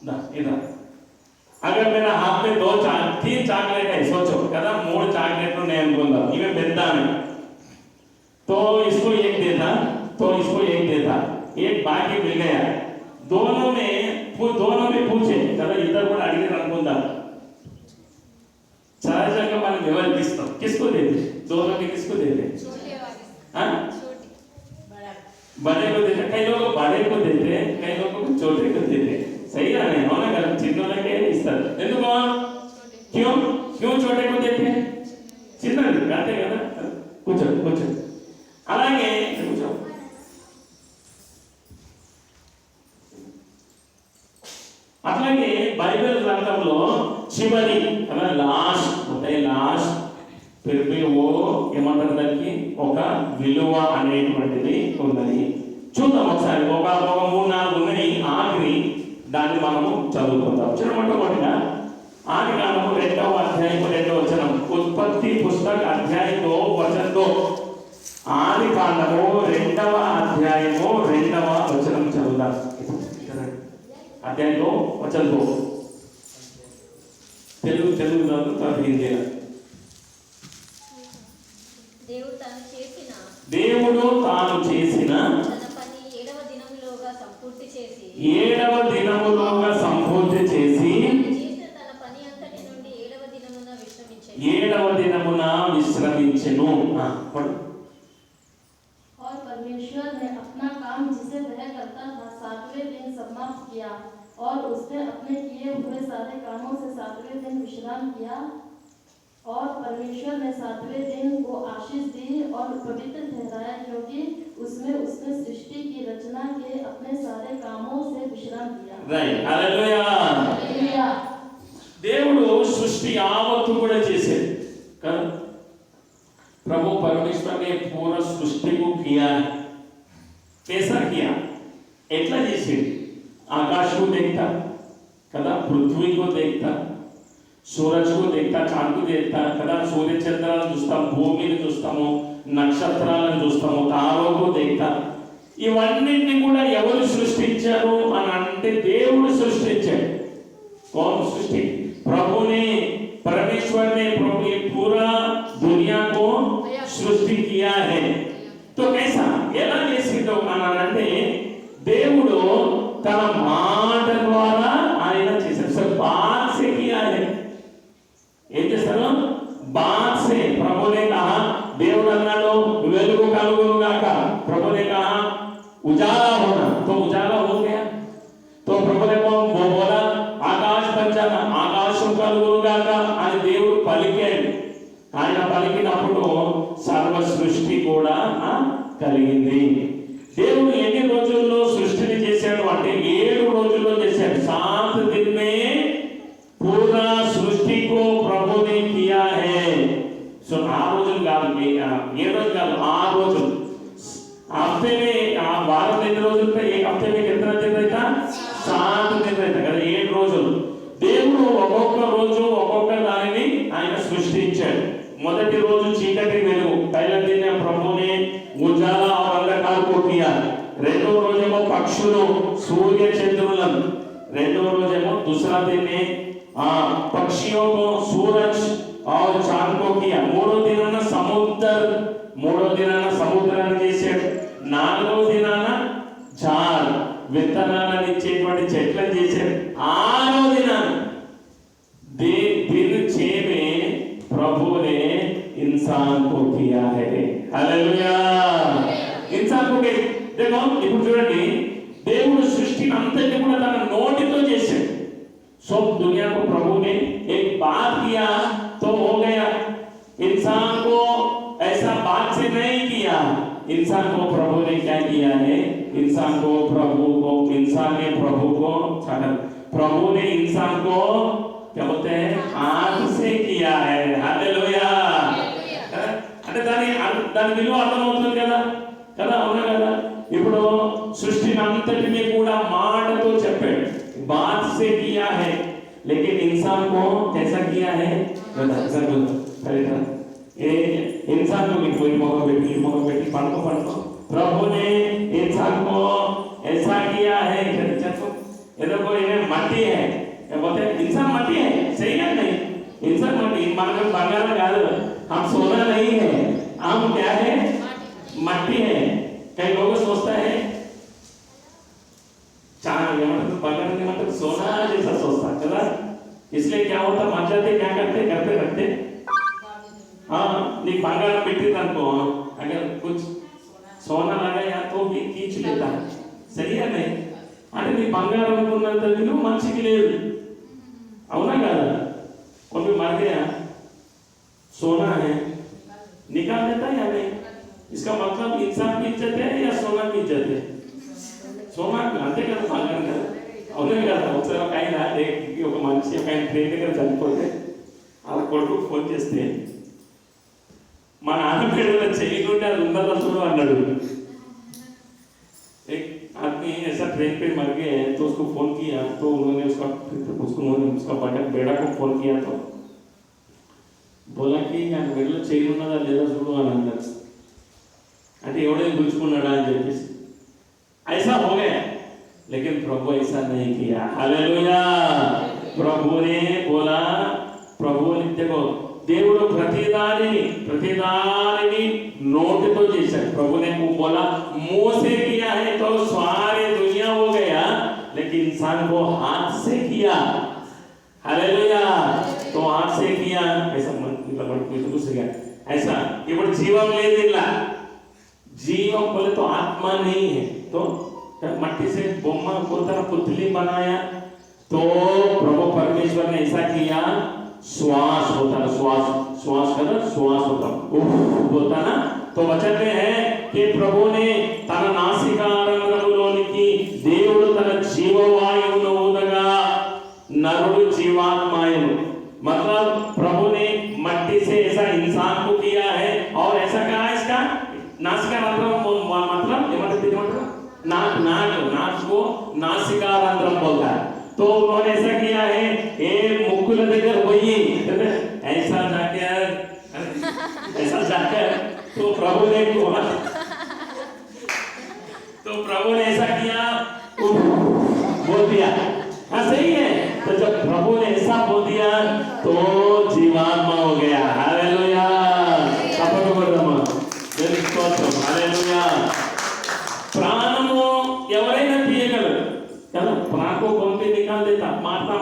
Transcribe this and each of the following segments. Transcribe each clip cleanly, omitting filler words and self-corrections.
इधर अगर मेरा हाथ में तीन चॉकलेट है, सोचो कदा मूड चॉकलेट नहीं अनुकुंदा इवे पेद्दा तो इसको एक देता तो इसको एक देता, एक बाकी मिल गया, दोनों में पूछे कदा इधर को अड़गे अनुकुंदा सहजंगा मन व्यवहरिस्ताम किसको देते, दोनों में किसको देते, बड़े को देते, कई लोग बड़े को देते, कई लोग छोटे को देते, सही है नहीं होना कर चिन्हों के इस तरह ఎందుకు क्यों क्यों छोटे को देते हैं चिन्ह कहते हैं ना कुछ అలాగే కూర్చో అట్లాగే బైబిల్ గ్రంథంలో చివరి అలా లాస్ట్ ఉంటాయి లాస్ట్ పెరిపి ఓ ఏమంటారు దానికి ఒక విలువ అనేటువంటిది ఉన్నది చూద్దాం ఒకసారి ఒక 3-4 ఉన్నాయి ఆఖరి దాన్ని మనము చదువుకుందాం మొట్టమొదటిగా ఆదికాండము 2వ అధ్యాయము 2వ వచనం ఉత్పత్తి పుస్తక అధ్యాయం 2 వచనం 2 ఆదికాండము 2వ అధ్యాయము 2వ వచనం చదువుదాం అధ్యాయం 2 వచనం 2 తెలుగు తర్వాత హిందీ దేవుడు తాను చేసిన ఏడవ దినములోగా సంపూర్తి చేసి ఏడవ దినమున విశ్రమించెను और परमेश्वर ने अपना काम जिसे वह करता था 7वें दिन समाप्त किया और उसने अपने किए हुए सारे कामों से 7वें दिन विश्राम किया और परमेश्वर ने 7वें दिन को आशीष दी और पवित्र ठहराया क्योंकि उसमें उसने सृष्टि की रचना के अपने सारे कामों से विश्राम किया। राइट हालेलुया దేవుడు సృష్టి యావత్తు కూడా చేశాడు కదా प्रभु परमेश्वर ने पूरा सृष्टि को किया है कैसा किया ఎట్లా చేశాడు आकाश को देखता కదా पृथ्वी को देखता सूरज को देखता चांद को देखता కదా सूर्य చంద్రాలను చూస్తాం భూమిని చూస్తాము నక్షత్రాలను చూస్తాము తారలను देखता ఇవన్నిటిని కూడా ఎవరు సృష్టించారు అని అంటే దేవుడు సృష్టించాడు कौन सृष्टि प्रभु ने परमेश्वर ने प्रभु ये पूरा दुनिया को सृष्टि किया है तो कैसा ఎలా చేసిందో అనంటే దేవుడు తన మాట ద్వారా ఆయన చేశాడు सब बात से किया है ఏం చేశారు बात से प्रभु ने कहा దేవుడు అన్నాడు వెలుగు కలుగును గాక प्रभु ने कहा उजाला होना तो उजाला हो गया तो प्रभु ने बोला आकाश पंचाना आकाशం కలుగునుగాక అని దేవుడు పలికాడు ఆయన పలికినప్పుడు సర్వ సృష్టి కూడా కలిగింది దేవుడు ఎన్ని రోజుల్లో సృష్టిని చేశాడు అంటే 7 రోజుల్లో చేశాడు 7 दिन में पूरा सृष्टि को प्रभु ने किया है सो 6 రోజులు కాదు 7 రోజులు కాదు 6 రోజులు हफ्ते में वार दिन రోజులు एक हफ्ते में कितना दिन रहता 7 दिन रहता కదా 7 రోజులు దేవుడు ఒక్కొక్క రోజు ఒక్కొక్క దానిని ఆయన సృష్టించాడు మొదటి రోజు చీకటి వెలుగు पहले दिन प्रभु ने उजाला और अंधकार को किया రెండో రోజేమో పక్షులు సూర్య చంద్రులను రెండో రోజేమో दूसरा दिन ने पक्षियों को सूरज और चांद को किया మూడో దినాన సముద్రాన్ని చేశాడు నాలుగో దినాన జార్ విత్తనాలను ఇచ్చేటువంటి చెట్లను చేశాడు ఆరో దినాన दिन 6 में प्रभु ने इंसान को किया है हालेलुया इंसान को देखो ఇప్పుడు చూడండి దేవుడు సృష్టిని అంతటిని కూడా తన నోటితో చేశాడు सब दुनिया को प्रभु ने एक बात किया तो हो गया इंसान को ऐसा बात से नहीं किया इंसान को प्रभु ने क्या किया है इंसान ने प्रभु को प्रभु ने इंसान को क्या बोलते हैं हाथ से किया है हालेलुया అంటే దాని విలువ అర్థమవుతుంది కదా అవునా కదా ఇప్పుడు సృష్టిని అంతటిని కూడా మాటతో చెప్పాడు बात से किया है लेकिन इंसान को कैसा किया है ये इंसान को कोई मौका बेटी पढ़ो प्रभु ने इंसान को ऐसा किया है ये देखो ये मट्टी है, क्या बोलते हैं इंसान मट्टी है, सही है नहीं? इंसान मट्टी, मानव बंगाल का हम सोना नहीं है, हम क्या है? मट्टी है। कई लोग सोचता है चांद मतलब बंगाल में मतलब सोना जैसा सोचता है, इसलिए क्या होता मर जाते, क्या करते करते करते हाँ नहीं बंगाल मिट्टी को अगर कुछ सोना लगाया तो भी खींच लेता है, सही है नहीं? అంటే నీ బంగారం అనుకున్నంత విలువ మనిషికి లేదు, అవునా కదా? कोई मर गया सोना है निकाल देता है या नहीं? इसका मतलब इंसान की इज्जत है या सोना की इज्जत है? सोना అంతే కదా బంగారం కదా, అవునే కదా? ఒకసారి ఒక ఆయన ఒక మనిషి ఒక ఆయన ట్రైన్ దగ్గర చనిపోతే ఆ కొడుకు ఫోన్ చేస్తే మా నాన్న పేరులో చేయకుంటే అది ఉందా చూడు అన్నాడు. एक आदमी ऐसा ट्रेन पे मर गए तो उसको फोन किया तो उन्होंने उसका बेटा को फोन किया तो बोला कि यार बेड़ो चेन ఉన్నదా లేదా చూడు అని అన్నారు. అంటే ఎవడైనా గుంజుకున్నాడా అని చెప్పేసి ऐसा हो गया, लेकिन प्रभु ऐसा नहीं किया। हालेलुया। प्रभु ने बोला, प्रभु ने देखो దేవుడు ప్రతిదానిని నోటితో చేశాడు. प्रभु ने वो बोला मुंह से किया है तो सारी दुनिया हो गया, लेकिन इंसान को हाथ से किया। हालेलुया। तो हाथ से किया ऐसा ऐसा ఇప్పుడు జీవం లేదు ఇలా, जीवन बोले तो आत्मा नहीं है, तो मट्टी से बोमा बोलता पुतली बनाया तो प्रभु परमेश्वर ने ऐसा किया, श्वास होता ना, श्वास का श्वास होता बोलता ना, तो वचन में है कि प्रभु ने तन नासिकारंध्रमुलोనికి దేవుడు తన జీవవాయువును ఊదగా నరుడు జీవాత్మాయను, मतलब प्रभु ने मट्टी से ऐसा इंसान को किया है और ऐसा कहा इसका नासिकारंध्रम मतलब नाक को नासिकारंध्रम बोलता है। तो उन्होंने ऐसा किया है ये मुकुल देकर वही ऐसा जाकर तो प्रभु ने ऐसा किया बोल दिया, हाँ सही है। तो जब प्रभु ने ऐसा बोल दिया तो जीवात्मा हो गया। हालेलुया। हालेलुया। प्राणము ఎవరైనా తీయగలరు కదా, प्राण को कौन भी निकाल देता, मारता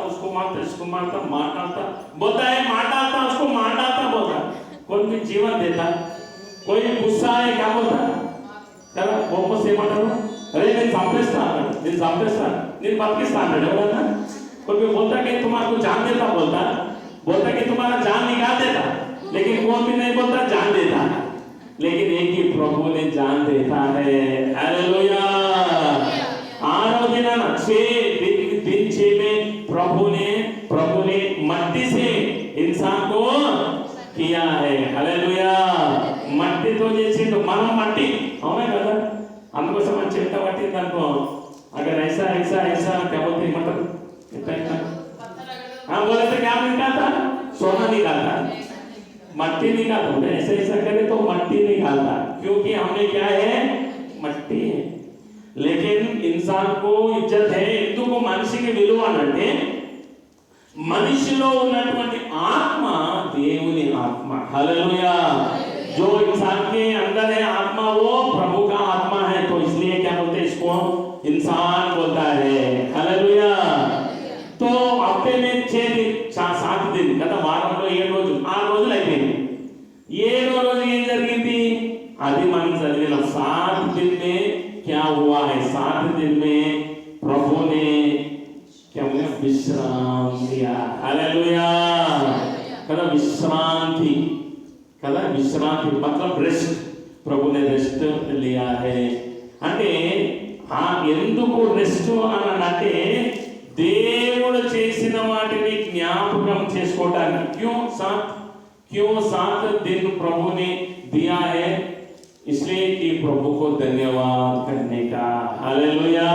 उसको मारता इसको मारता मारता बोलता है, मारता उसको मारता बोलता, कौन भी जीवन देता। कोई गुस्सा है क्या बोलता కదా, కోపం ఏమంటారు, अरे నేను చంపేస్తాను నేను బతికిస్తాను అన్నాడు ఎవరన్నా. कोई भी बोलता कि तुम्हारा को जान देता, बोलता कि तुम्हारा जान निकाल देता, लेकिन कोई भी नहीं बोलता जान देता, लेकिन एक ही प्रभु ने जान देता है। हालेलुया। आठवें दिन 6 में प्रभु ने मट्टी से इंसान को किया है। हालेलुया। मट्टी तो जैसे तो మనం మట్టి అవునా కదా, అందుకోసం మనం చెట్ట పట్టింది అనుకో, अगर ऐसा क्या बोलते मतलब हाँ बोले तो क्या निकालता, सोना निकालता, मट्टी निकालता, ऐसा करे तो मट्टी निकालता, क्योंकि हमने क्या है मट्टी है। लेकिन इंसान को इज्जत है ఎందుకు మనిషికి విలువ అంటే మనిషిలో ఉన్నటువంటి ఆత్మ దేవుని ఆత్మ। हालेलुया। जो इंसान के अंदर है आत्मा वो प्रभु का आत्मा है, तो इसलिए क्या बोलते हैं इसको इंसान बोलता है। हालेलुया। तो हफ्ते में 7 दिन కదా, వారంలో 7 రోజులు 6 రోజులు అయిపోయింది, 7వ రోజు ఏం జరిగింది అది మనం చదివిన 7 दिन में क्या हुआ है। 7 दिन में प्रभु ने क्या बोला, विश्राम लिया। हालेलुया। కదా विश्रांति मतलब रेस्ट, प्रभु ने रेस्ट लिया है అంటే ఎందుకు రెస్ట్ అని అంటే దేవుడు చేసిన వాటిని జ్ఞాపకం చేసుకోవడానికి। क्यों 7 दिन प्रभु ने दिया है, इसलिए कि प्रभु को धन्यवाद करने का। हालेलुया।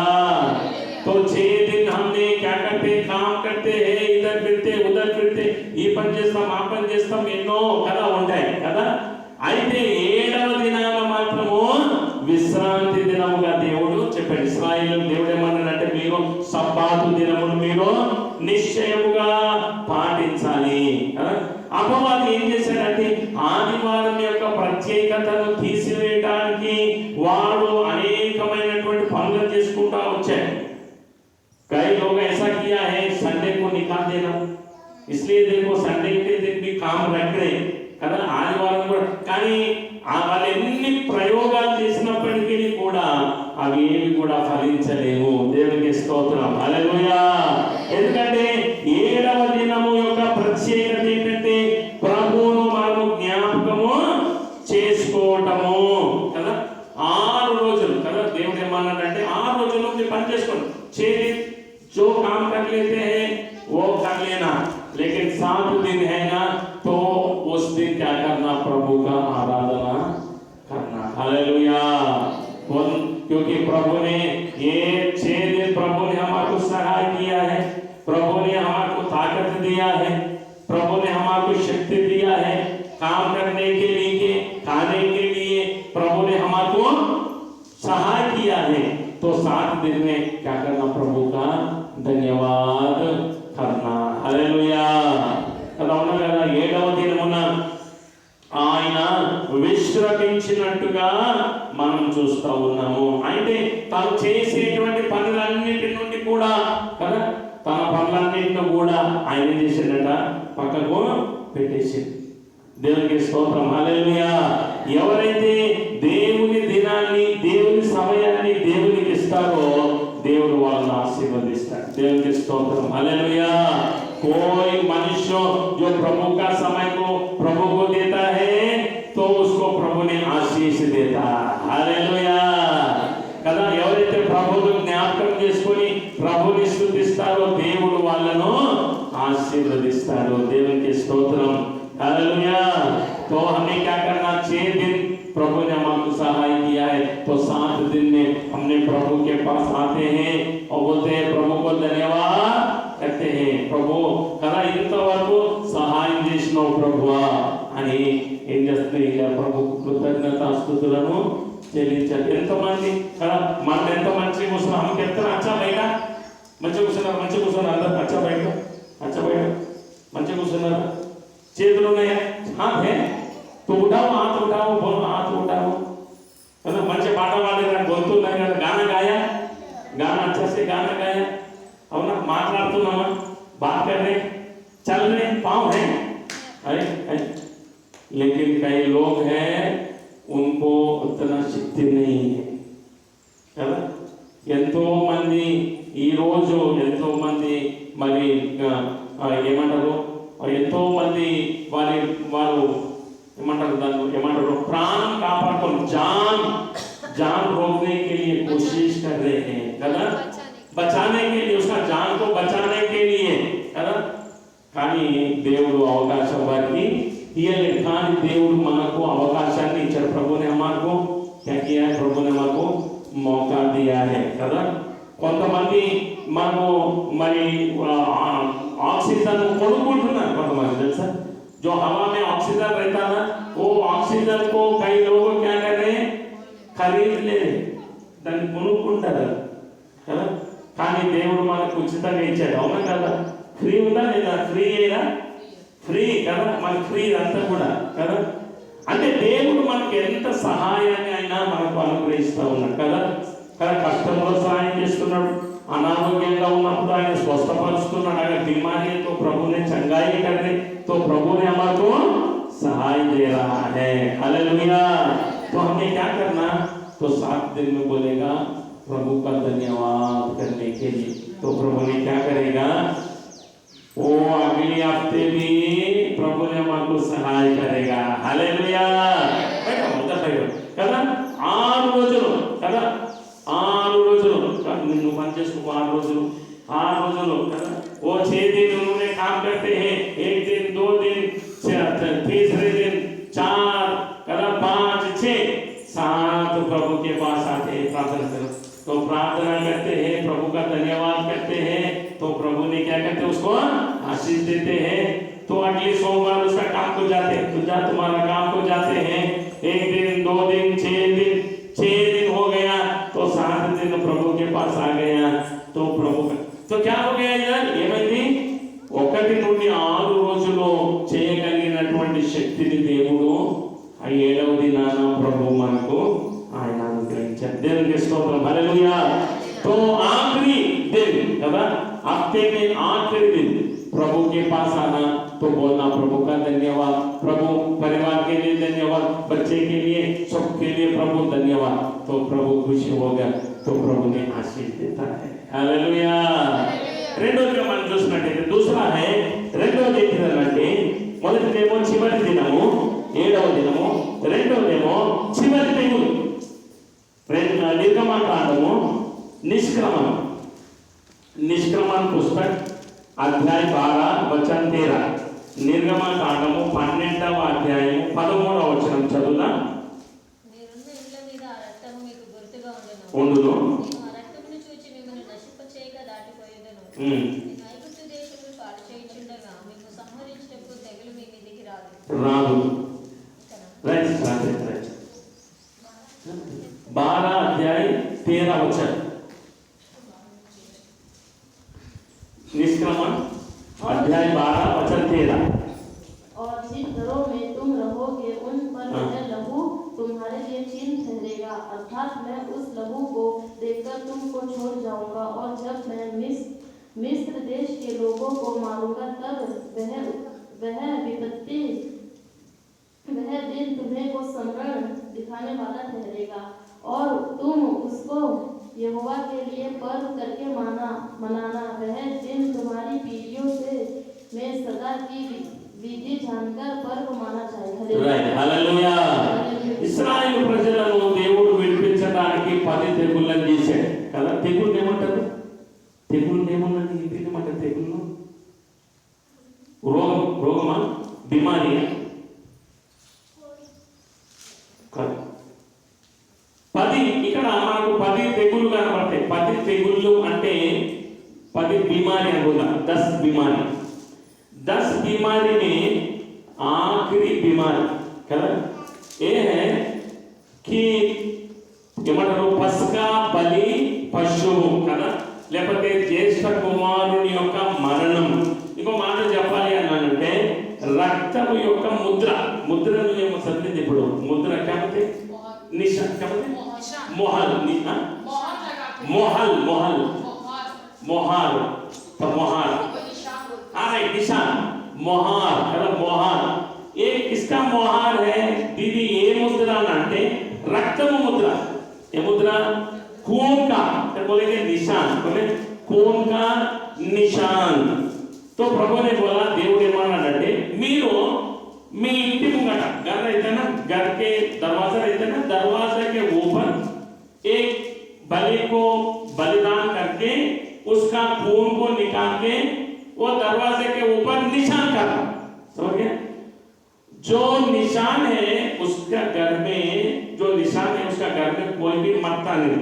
तो 6 दिन हमने क्या करते, काम करते हैं, इधर फिरते उधर फिरते, ఈ పని చేస్తాం ఆ పని చేస్తాం, ఎన్నో కదా ఉంటాయి కదా। అయితే 7వ దినాన మాత్రము విశ్రాంతి దినముగా దేవుడు చెప్పాడు। ఇశ్రాయేలు దేవుడు ఏమన్నాడంటే మీరు సబ్బాతు దినమును మీరు నిశ్చయముగా పాటించాలి. అపవాది ఏం చేశాడంటే ఆదివారం యొక్క ప్రత్యేకతను తీసివేయడానికి వాడు అనేకమైనటువంటి పనులు చేసుకుంటా వచ్చాడు. कई लोग ऐसा किया है संडे को निकाल देना, इसलिए देखो संडे के दिन भी काम रख रहे కదా ఆదివారం కూడా. కానీ వాళ్ళు ఎన్ని ప్రయోగాలు చేసినప్పటికీ కూడా అవి ఏవి కూడా ఫలించలేవు. దేవునికి స్తోత్రం, హల్లెలూయా. ఎందుకంటే 7వ దినము యొక్క ప్రత్యేకత ఏంటంటే ప్రభువును మనము జ్ఞాపకము చేసుకోవటము కదా. 6 రోజులు కదా దేవుడు ఏమన్నాడంటే 6 రోజులు మీరు పని చేసుకోండి. 6 दिन जो काम कर लेते हैं वो कर लेना, लेकिन 7 दिन है ना तो उस दिन क्या करना, प्रभु का आराधना करना। हालेलुया। क्योंकि प्रभु ने ये 6 दिन प्रभु ने हमारे को सहाय किया है, प्रभु ने हमारे को ताकत दिया है, प्रभु ने हमारे को शक्ति दिया है काम करने के लिए, खाने के लिए प्रभु ने हमारे को सहाय किया है। तो 7 दिन में क्या करना, प्रभु का धन्यवाद करना। हालेलुया కదా. అవునా కదా. 7వ దినమున ఆయన విశ్రమించినట్టుగా మనం చూస్తూ ఉన్నాము. అంటే తను చేసేటువంటి పనులన్నిటి నుండి కూడా కదా తన పనులన్నింటిని కూడా ఆయన చేసిందట పక్కకు పెట్టేసింది. దేవునికి స్తోత్రం, హల్లెలూయా. ఎవరైతే దేవుని దినాన్ని దేవుని సమయాన్ని దేవునికి ఇస్తారో దేవుడు వాళ్ళని ఆశీర్వదిస్తాడు. దేవునికి స్తోత్రం, హల్లెలూయా. कोई मनुष्य जो प्रभु का समय को प्रभु को देता है तो उसको प्रभु ने आशीष देता। हालेलुया కదా. ఎవరైతే ప్రభువును జ్ఞాపకం చేసుకొని ప్రభువుని స్తుతిస్తారో దేవుడు వాళ్ళను ఆశీర్వదిస్తాడు. దేవునికి స్తోత్రం, हालेलुया। तो हमें क्या करना, 6 दिन प्रभु ने हमको सहाय किया है, तो 7 दिन में हमने प्रभु के पास आते हैं और बोलते हैं प्रभु को धन्यवाद कहते हैं. ప్రభు కదా ఇంతవరకు సహాయం చేసినావు ప్రభువా అని ఏం చేస్తుంది, ప్రభు కృతజ్ఞతాస్తుతులను చెల్లించాలి. ఎంతమంది కదా మనం ఎంత మంచిగా కూర్చున్నాం, మనకి ఎంత అచ్చా బయట మంచిగా కూర్చున్నారు, మంచిగా కూర్చున్నారు, అందరు అచ్చా బయట మంచిగా కూర్చున్నారు. చేతులు ఉన్నాయా, हाथ है तो उठाओ, हाथ उठाओ, बोलो हाथ उठाओ కదా. మంచి పాట పాడారు, గొంతు ఉన్నాయి కదా, गाना गाया, गाना अच्छा से गाना गाया, అవునా. మాట్లాడుతున్నామా, बात कर रहे, चल रहे, पाँव है, अरे लेकिन कई लोग हैं उनको उतना शक्ति नहीं है కదా. ఎంతో మంది ఈ రోజు ఎంతో మంది మరి ఏమంటారు, ఎంతో మంది వారు ఏమంటారు ప్రాణం కాపాడుకొని जान रोकने के लिए कोशिश कर रहे हैं కదా, बचाने के लिए, उसका जान को बचाने के लिए కదా. కానీ దేవుడు అవకాశం వారికి ఇయ్యలేదు. కానీ దేవుడు మనకు అవకాశాన్ని ఇచ్చాడు. ప్రభునే మనకు क्या किया है, प्रभु ने మనకు मौका दिया है కదా. కొంతమంది మనకు మరి ఆక్సిజన్ కొనుక్కుంటున్నారు కొంతమంది తెలుసా. जो हवा में ऑक्सीजन रहता ना वो ऑक्सीजन को कई लोग क्या कर रहे हैं, खरीद ले దాన్ని కొనుక్కుంటారు కదా. కానీ దేవుడు మనకు ఉచితంగా ఇచ్చాడు, అవునా కదా. ఫ్రీ ఉందా లేదా, ఫ్రీ అయినా ఫ్రీ కదా, మనకి ఫ్రీ అంతా కూడా కదా. అంటే దేవుడు మనకి ఎంత సహాయాన్ని అయినా మనకు అనుగ్రహిస్తూ ఉన్నాడు కదా. కష్టంలో సహాయం చేస్తున్నాడు, अनारोग्य स्वस्थपरुస్తున్నాడు. अगर बीमारी है तो प्रभु ने चंगाई करने, तो प्रभु ने हमारे को सहाय दे रहा है। हालेलुया। तो हमें क्या करना, तो 7 दिन में बोलेगा प्रभु का धन्यवाद करने के लिए। तो प्रभु ने क्या करेगा, वो अगले हफ्ते भी प्रभु ने हमारे को सहाय करेगा। हालेलुया। కదా 6 రోజులు కదా, 6 రోజులు నువ్వు పని చేసుకో, 6 రోజులు కదా. वो 6 दिन उन्होंने काम करते हैं, 1 दिन 2 दिन तीसरे दिन 4 कदा 5 6 7 प्रभु के पास आते हैं, प्रार्थना करो। तो प्रार्थना करते हैं, प्रभु का धन्यवाद करते हैं, तो प्रभु ने क्या करते हैं, उसको आशीष देते हैं। तो अगले सोमवार उसका काम को जाते हैं, तुम्हारा काम को जाते हैं। 1 दिन 2 दिन 6 दिन हो गया, तो 7 दिन प्रभु के पास आ गया। तो प्रभु तो क्या हो गया इधर ఏమైంది 1 నుండి 6 రోజులు చేయగలిగినటువంటి శక్తిని దేవుడు ఆ 7వ దినాన ప్రభు మనకు ఆయన అనుగ్రహించారు దేవునికి స్తోత్రం హల్లెలూయా तो आखिरी दिन కదా हफ्ते में आखिरी दिन प्रभु के पास आना तो बोलना प्रभु का धन्यवाद प्रभु परिवार के लिए धन्यवाद बच्चे के लिए सबके लिए प्रभु धन्यवाद तो प्रभु खुशी हो गया तो प्रभु ने आशीष देता है हालेलुया రెండోదిగా మనం చూసినట్లయితే दूसरा है రెండోది ఏంటంటే మొదటిదేమో చివరి దినము 7వ దినము రెండోదేమో చివరి తెగులు నిర్గమకాండము निष्क्रमण पुस्तक अध्याय 12 वचन 13 निर्गमकांडము 12వ అధ్యాయము 13వ వచనం చదువుదా మీరున్న ఇళ్ళ మీద ఆ రక్తము మీకు గుర్తుగా ఉండును నేను ఆ రక్తమును చూచి మిమ్మల్ని నశింపచేయక దాటిపోయేదను నేను ఐగుప్తు దేశమును పాడు చేయుచుండగా మీకు సంహరించుటకు తెగులు మీ మీదికి రాదు రైట్ 12 अध्याय 13 वचन निष्क्रमण अध्याय 12 वचन 13 और जिन घरों में तुम रहोगे उन पर यह लहू तुम्हारे लिए चिन्ह ठहरेगा अर्थात मैं उस लहू को देखकर तुमको छोड़ जाऊंगा और जब मैं मिस्र देश के लोगों को मारूंगा तब वह विपत्ति वह दिन तुम्हें को स्मरण दिखाने वाला ठहरेगा और तुम उसको यहोवा के लिए पर्व करके मनाना वह दिन तुम्हारी पीढ़ियों से में सदा की विधि जानकर पर्व माना जाएगा హల్లెలూయా ఇశ్రాయేలు ప్రజలను దేవుడు విడిపించడానికి 10 తెగుళ్ళను చేశాడు కదా తెగుళ్ళు ఏమంటారు ఇంటికి తెగుళ్ళు రోగమా బిమారియా 10 ఇక్కడ మనకు 10 తెగులు కనబడతాయి 10 తెగుళ్ళు అంటే 10 बीमारी అనుకుందా 10 बीमारी 10 बीमारी में आखिरी बीमारी కదా ये है कि ఏమంటారు పస్కా బలి పశువు కదా లేకపోతే జ్యేష్ఠ కుమారుని యొక్క మరణం ఇంకో మాట చెప్పాలి అన్నానంటే రక్తము యొక్క ముద్రను ఏమో చదివింది ఇప్పుడు ముద్ర కాబట్టి निशान क्या बोलते हैं मोहल मोहर तो मोहर निशान मोहर मतलब मोहर ये किसका मोहर है दीदी ये मुद्रा नाटे रक्तम मुद्रा ये मुद्रा खून का तो बोलेंगे निशान बोले खून का निशान तो प्रभु ने बोला దేవుడు ఏమన్నాడంటే మీరు మీ ఇంటి ముంగట घर रहता ना घर के दरवाजा रहता ना दरवाजे के ऊपर एक बलि को बलिदान करके उसका खून को निकाल के वो दरवाजे के ऊपर निशान करना समझ गए जो निशान है उसका घर में जो निशान है उसका घर में कोई भी मरता नहीं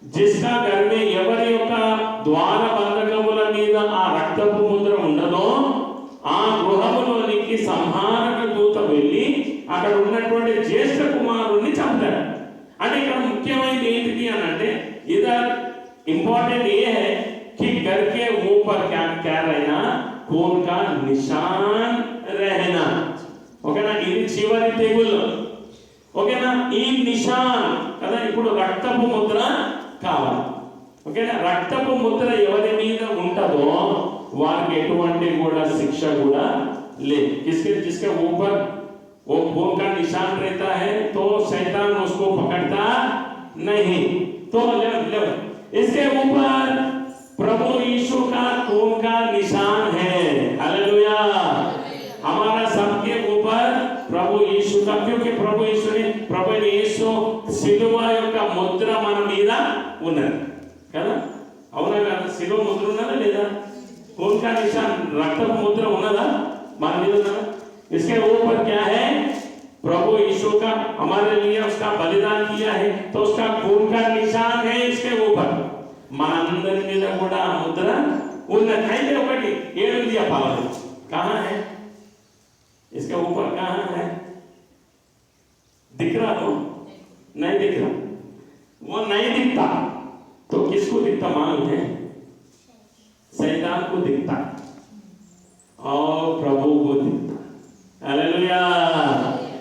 जिसका घर में ఎవరి యొక్క ద్వార బంధకముల మీద ఆ రక్తపు ముద్ర ఉండదో ఆ గృహములోనికి సంహారక దూత వెళ్ళి అక్కడ ఉన్నటువంటి జ్యేష్ఠ కుమారుణ్ణి చంపాడు అంటే ఇక్కడ ముఖ్యమైనది ఏంటిది అని అంటే इधर इंपॉर्टेंट ये है कि घर के ऊपर क्या रहना खून का निशान रहना ఓకేనా ఇది చివరి తెగులు ఓకేనా ఈ నిశాన్ కదా ఇప్పుడు రక్తపు ముద్ర కావాలి ఓకేనా రక్తపు ముద్ర ఎవరి మీద ఉంటదో వారికి ఎటువంటి కూడా శిక్ష కూడా లేదు जिसके ऊपर वो खून का निशान रहता है तो शैतान उसको पकड़ता नहीं तो ले इसके ऊपर प्रभु यीशु का खून का निशान है हालेलुया हमारा सबके ऊपर प्रभु यीशु का क्योंकि प्रभु यीशु సిలువ యొక్క ముద్ర మన మీద ఉన్నది కదా అవునా కదా సిలువ ముద్ర ఉన్నదా లేదా खून का निशान रक्त मुद्रा ఉన్నదా మన మీద ఉన్నదా इसके ऊपर क्या है प्रभु यीशु का हमारे लिए उसका बलिदान किया है तो उसका खून का निशान है इसके ऊपर మనందరి మీద కూడా ఆ ముద్ర ఉన్నది అయితే ఒకటి ఏడు చెప్పాలి कहां है इसके ऊपर कहां है दिख रहा हो नहीं दिख रहा वो नहीं दिखता तो किसको दिखता मालूम है शैतान को दिखता और प्रभु को दिखता। हालेलुया।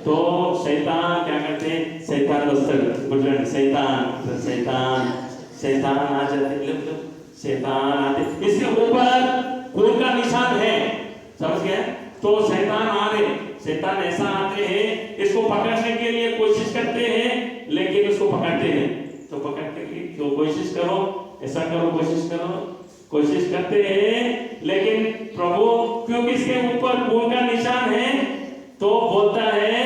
तो शैतान क्या करते हैं? शैतान बस्तर शैतान शैतान शैतान आ जाते, शैतान आते, इसके ऊपर खून का निशान है, समझ गए? तो शैतान आ रहे, शैतान ऐसा आते हैं, इसको पकड़ने के लिए कोशिश करते हैं, लेकिन उसको पकड़ते हैं। तो पकड़ने की तो कोशिश करो, ऐसा करो, कोशिश करते हैं, लेकिन प्रभु क्योंकि इसके ऊपर खून का निशान है, तो बोलता है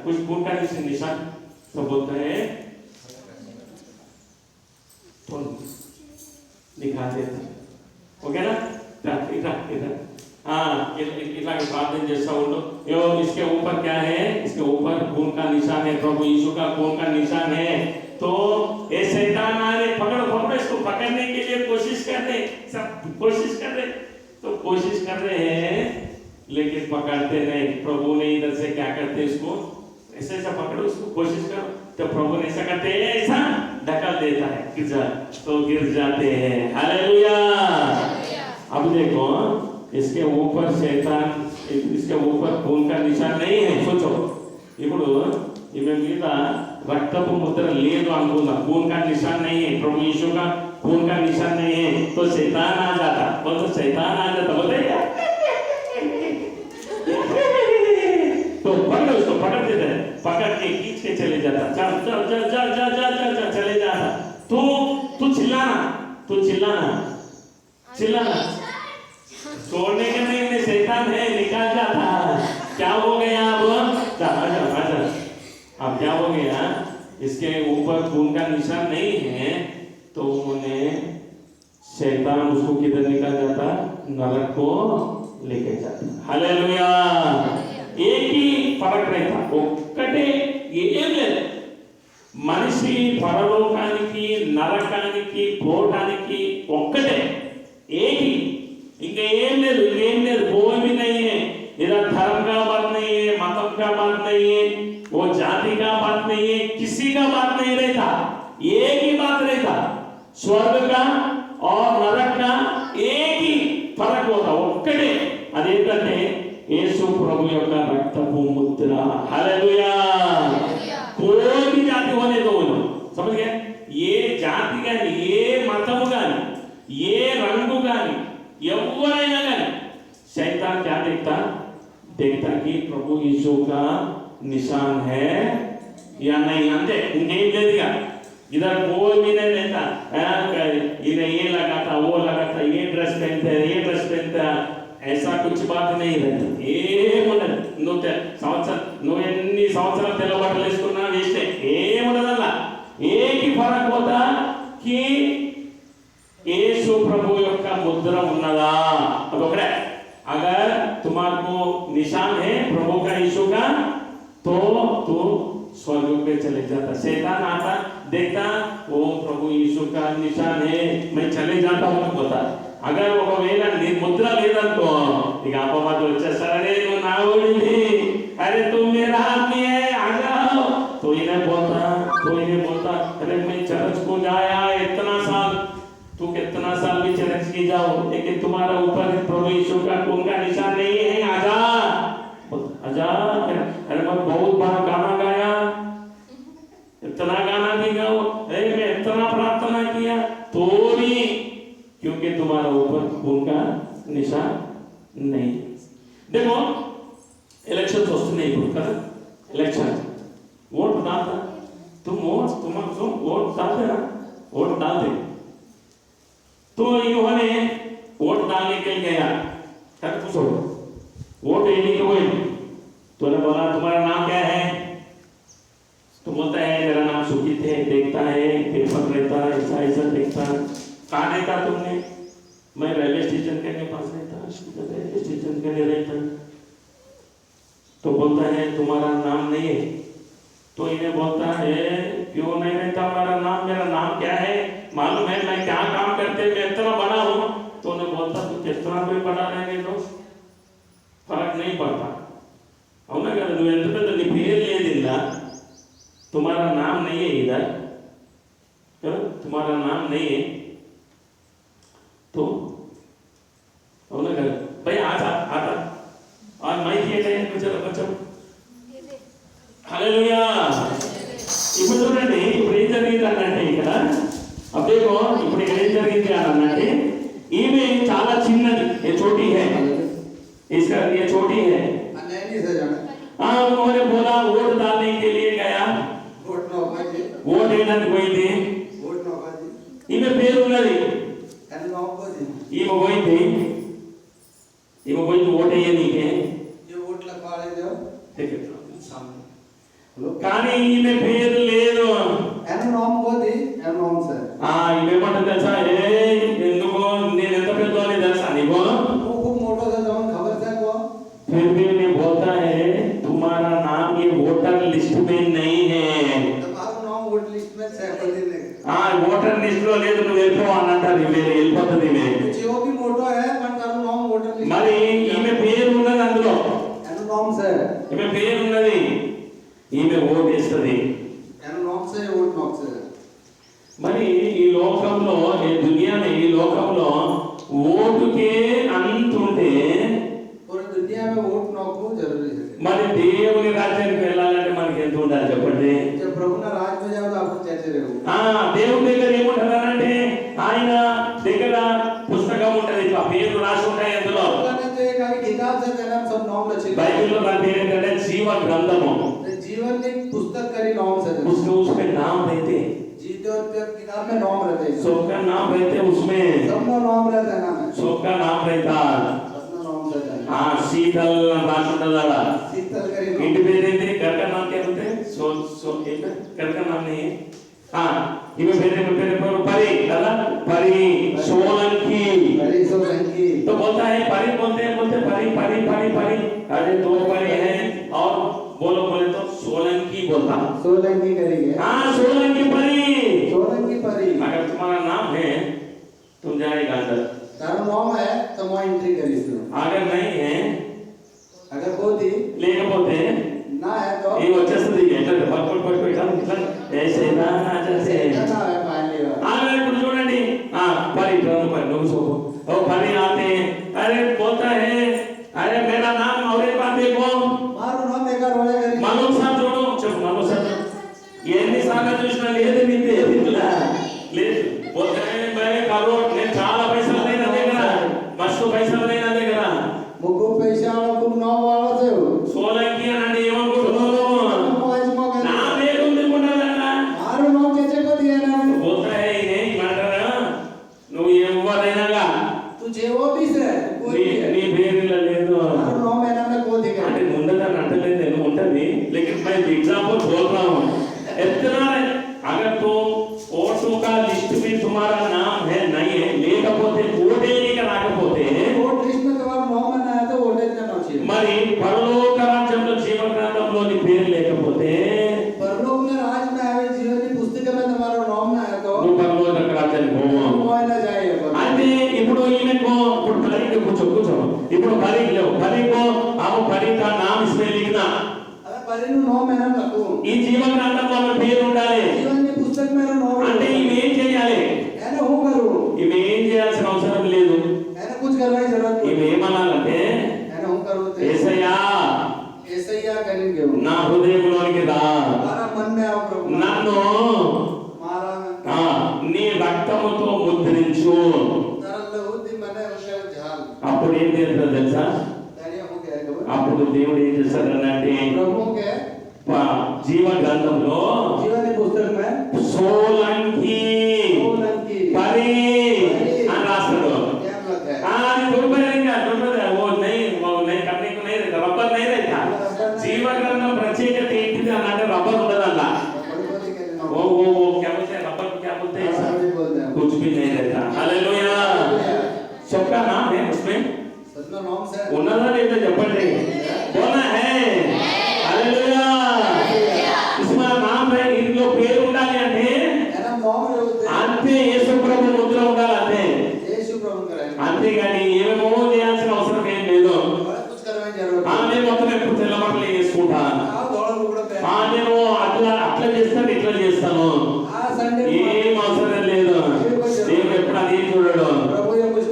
कुछ खून का निशान, तो बोलता है तो दिखा देता, ओके ना? इधर इतना प्रार्थना जैसा उठो, यो इसके ऊपर क्या है? इसके ऊपर खून का निशान है, प्रभु यीशु का खून का निशान है। तो ये शैतान आ रहे, पकड़ो, इसको पकड़ने के लिए कोशिश कर रहे, सब कोशिश कर रहे हैं, लेकिन पकड़ते नहीं। प्रभु ने इधर से क्या करते, इसको ऐसे पकड़ो, इसको कोशिश करो, तो प्रभु ने ऐसा करते हैं, ऐसा ढकल देता है, तो गिर जाते हैं। हालेलुया। अब देखो, इसके ऊपर शैतान, इसके ऊपर खून का निशान नहीं है। सोचो, ఇప్పుడు ఈమె మీద రక్తపు ముద్ర లేదు అనుకుందా, खून का निशान नहीं है, प्रभु यीशु का खून का निशान नहीं है, तो शैतान आ जाता, बोलते तो उसको पकड़ देता है, पकड़ के खींच के चले जाता, चल चले जाता। तू चिल्लाना छोड़ने के नहीं, शैतान है, निकाल जाता। क्या हो गया अब क्या हो गया? इसके ऊपर खून का निशान नहीं है, तो उन्हें शैतान उसको किधर निकाल जाता? नरक को लेके जाता। हालेलुया। एक ही फरक रहता, ఒక్కటే, ఏం లేదు, మనిషి పరలోకానికి నరకానికి పోవడానికి ఒక్కటే, ఏకి, ఇంకా ఏం లేదు, कोई भी नहीं है। इधर धर्म का बात नहीं है, मतम का बात नहीं है, वो जाति का बात नहीं है, किसी का बात नहीं रहता, एक ही बात रहता, स्वर्ग का और नरक का एक ही फरक होता, ఒక్కటే, అదేంటంటే యేసు ప్రభు యొక్క రక్తపు ముద్ర। हालेलुया। कोई भी जाति होने दो, समझ गए? ये जाति गानी, ये मतము गानी, ये రంగు गानी, ఎవరైనా गानी, शैतान क्या देखता कि प्रभु यीशु का निशान है या नहीं, अंते नहीं दे दिया। इधर कोई भी नहीं रहता, इन्हें ये लगाता, वो लगाता, ये ड्रेस पहनता, ऐसा कुछ बात नहीं रहती। నువ్వు ఎన్ని సంవత్సరాలు తెల్ల బట్టలు వేసుకున్నా వేస్తే ఏముండదల్లా, एक ही फर्क होता कि యేసు ప్రభు యొక్క ముద్ర ఉన్నదా, అదొకటే। अगर तुम्हारे निशान है प्रभु का, यीशु का, तो तू स्वर्ग पे चले जाता। शैतान आता, देखता, वो प्रभु यीशु का निशान है, मैं चले जाता हूँ बोलता। अगर वो मुद्रा लेदनुको, इक अपवाद వచ్చేస్తారు, अरे तू ना ओढ़ी, अरे तू मेरा आदमी है, आ जाओ, तो इन्हें बोलता, अरे मैं चर्च को जाया इतना साल, तू कितना साल भी चर्च की जाओ, लेकिन तुम्हारा ऊपर प्रभु यीशु का खून का निशान नहीं है, आजा। अरे मैं बहुत बार गाना गाया, इतना गाना भी गाओ, मैं इतना प्रार्थना किया, तो भी क्योंकि तुम्हारा ऊपर खून का निशान नहीं। देखो, इलेक्शन వస్తున్నాయి ఇప్పుడు కదా, इलेक्शन वोट डालता, तुम वोट डालते ना, वोट डालते, तो इन्होंने वोट डालने के लिए गया, क्या पूछो वोट देने के हुए, तो ने बोला तुम्हारा नाम क्या है, तो बोलता है मेरा नाम सुखित है, देखता है पेपर रहता है, ऐसा देखता। कहाँ रहता तुमने? मैं रेलवे स्टेशन के पास रहता, रेलवे स्टेशन के लिए रहता। तो बोलता है तुम्हारा नाम नहीं है, तो इन्हें बोलता है क्यों नहीं रहता हमारा नाम, मेरा नाम क्या है मालूम है, मैं क्या काम करते, मैं इतना बड़ा हूँ। तो उन्हें बोलता तू कितना भी बड़ा रहने दो, फर्क नहीं पड़ता। అవునా కదా, నువ్వు ఎంత పెద్ద నీ పేరు లేదు ఇలా, तुम्हारा नाम नहीं है इधर, तुम्हारा नाम नहीं है, तो అవునా కదా భయ్ ఆట ఆట ఆ మైక్ ఏంటంటే కొంచెం హల్లెలూయా. ఇప్పుడు చూడండి, ఇప్పుడు ఏం జరిగింది అంటే ఇక్కడ అదేమో ఇప్పుడు ఇక్కడ ఏం జరిగింది అని అంటే ఈమె చాలా చిన్నది, ఏ చోटी है इसका ये छोटी है। उन्होंने बोला वोट डालने के लिए गया, वोट వేయడానికి పోయింది, ఈమె పేరు ఉన్నది, ఈమె పోయింది ఓట్ వేయనీకే, కానీ ఈమె పేరు లేదు. ఈమె ఏమంటుంది తెలుసా, ఎందుకో నేను ఎంత పెద్దవాడిని తెలుసా నీకు, फिर भी उन्हें बोलता है तुम्हारा नाम ये वोटर लिस्ट में नहीं है, ఓటర్ లిస్ట్ లో లేదు, నువ్వు వెళ్ళిపో అని అంటారు. వెళ్ళిపోతుంది మరి ఈమె పేరు ఉన్నది అందులో, ఈమె పేరు ఉన్నది, ఈమె ఓటు వేస్తుంది. మరి ఈ లోకంలో ఈ దునియాని ఈ లోకంలో ఓటుకే అంతుంటే మరి దేవుని రాజ్యానికి వెళ్ళాలంటే మనకి ఎంత ఉండాలి చెప్పండి. దేవుని దగ్గర ఏముంటదంటే ఆయన దగ్గర పుస్తకం ఉంటది, పేరు రాసి ఉంటాయి అందులో. బైబిల్లో దాని పేరు ఏంటంటే జీవ గ్రంథము. जीवन एक पुस्तक का नाम से उसमें नाम रहते, किताब में नाम रहते, सबका नाम रहते, उसमें सबका नाम रहता है, सबका नाम रहता. हाँ, शीतल राशुदादा, शीतल करी इंट पे रहते, घर का नाम क्या बोलते हैं? घर का नाम नहीं है. हाँ, इमे मेरे पर परी, दादा परी सोलंकी, तो बोलता है परी, बोलते परी, अरे दो परी है और बोले तो सोलंकी बोलता, सोलंकी करेंगे. हाँ, सोलंकी परी. अगर तुम्हारा नाम है तुम जाएगा अंदर, तारा नाम है तो वहाँ एंट्री करिए. अगर नहीं है, अगर होती లేకపోతే ना है तो ये వచ్చేస్తుంది. ఎట్లా ఇట్లా ऐसे ना जैसे आगे ఇప్పుడు చూడండి. परी నువ్వు सोको ओ परी आते हैं, अरे बोलता है अरे मेरा नाम और एक बात देखो, मारो नाम एक बार बोले करिए. मालूम साहब చూడు చెప్పు, मालूम साहब ఎన్ని సార్లు చూసినా లేదు నిందే ఎదిలా లేదు. बोलते हैं मैं करोड़ నేను చాలా పైసలు లేని నా దగ్గర, మస్తు పైసలు లేని నా దగ్గర, मुको पैसा वाला तुम नाम वाला थे సోలంకి అని ఏమనుకుంటున్నావు? నా పేరు ఉంది కొన్నాడన్నా, मारो नाम कैसे को दिया ना. बोलता है ये मानरा నువ్వు ఎవరైనాగా तू जेवो भी से నీ పేరు ఇలా లేదు मारो नाम है ना मैं को दिया అంటే ముందర అంటలేదు, నేను ఉంటది. लेकिन मैं एग्जांपल बोल रहा हूं, इतना अगर तो वोटों का लिस्ट में तुम्हारा नाम है नहीं है, లేకపోతే ఓటేయక రాకపోతే वोट लिस्ट में तुम्हारा नाम है ना तो वोट करना चाहिए. మరి పరలోక రాజ్యంలో జీవ గ్రంథంలో నీ పేరు లేకపోతే परलोक में राज में आवे जीवन की पुस्तक में तुम्हारा नाम ना है तो నువ్వు పరలోక రాజ్యానికి పోవు. मोह ना जाए. అయితే ఇప్పుడు ఈమెకు ఇప్పుడు పరికి కూర్చో ఇప్పుడు పరికి లేవు, పరికో ఆమె పరి का नाम इसमें लिखना, अगर परिनु नाम है ना रखो, ఈ జీవ గ్రంథంలో ఆమె పేరు ఉండాలి. जीवन की पुस्तक में नाम అంటే ఈమె ఏం చేయాలి? है ना. हो करो ఈమె ఏం చేయాల్సిన అవసరం లేదు. है ना, कुछ करवाई जरूरत नहीं ఈమె ఏమనాలంటే है ना. हो करो యేసయ్యా ऐसे ही करेंगे. నా హృదయంలోనికి రా, हमारा मन में आओ प्रभु, నన్ను हमारा నీ రక్తముతో ముద్రించు. तरल होती मने उसे झाल అప్పుడు ఏం చేస్తాడు తెలుసా? तरिया हो गया कब అప్పుడు దేవుడు ఏం చేస్తాడంటే प्रभु के జీవ గ్రంథంలో जीवन की पुस्तक में सोलंकी परी అని రాస్తాడు. क्या लगता है అది దొరకలేదుగా, वो नहीं करने को नहीं रहता, रबर नहीं रहता. జీవ గ్రంథం ప్రత్యేకత ఏంటిది అని అంటే రబ్బర్ ఉండదు అలా. वो क्या बोलते हैं, रबर क्या बोलते हैं, कुछ भी नहीं रहता. हालेलुया. सबका नाम है उसमें, सतना नाम से ఉన్నదా లేదా చెప్పండి. बोला है. हालेलुया. इसमें नाम है, इनలో పేరు ఉండాలి అంటే एना नाम होते అంతే యేసు ప్రభు ముద్ర ఉండాలి అంతే. यीशु प्रभु कराए అంతేగాని ఏమేమో చేయాల్సిన అవసరం ఏం లేదు. कुछ करवाई जरूरत నేను మొత్తం ఎప్పుడు తెల్ల బట్టలు వేసుకుంటా, आ दौड़ लुगड़ा पे నేను అట్లా చేస్తాను ఇట్లా చేస్తాను, आ संडे ఏం అవసరం లేదు. దేవుడు ఎప్పుడు అది చూడడు. प्रभु ये कुछ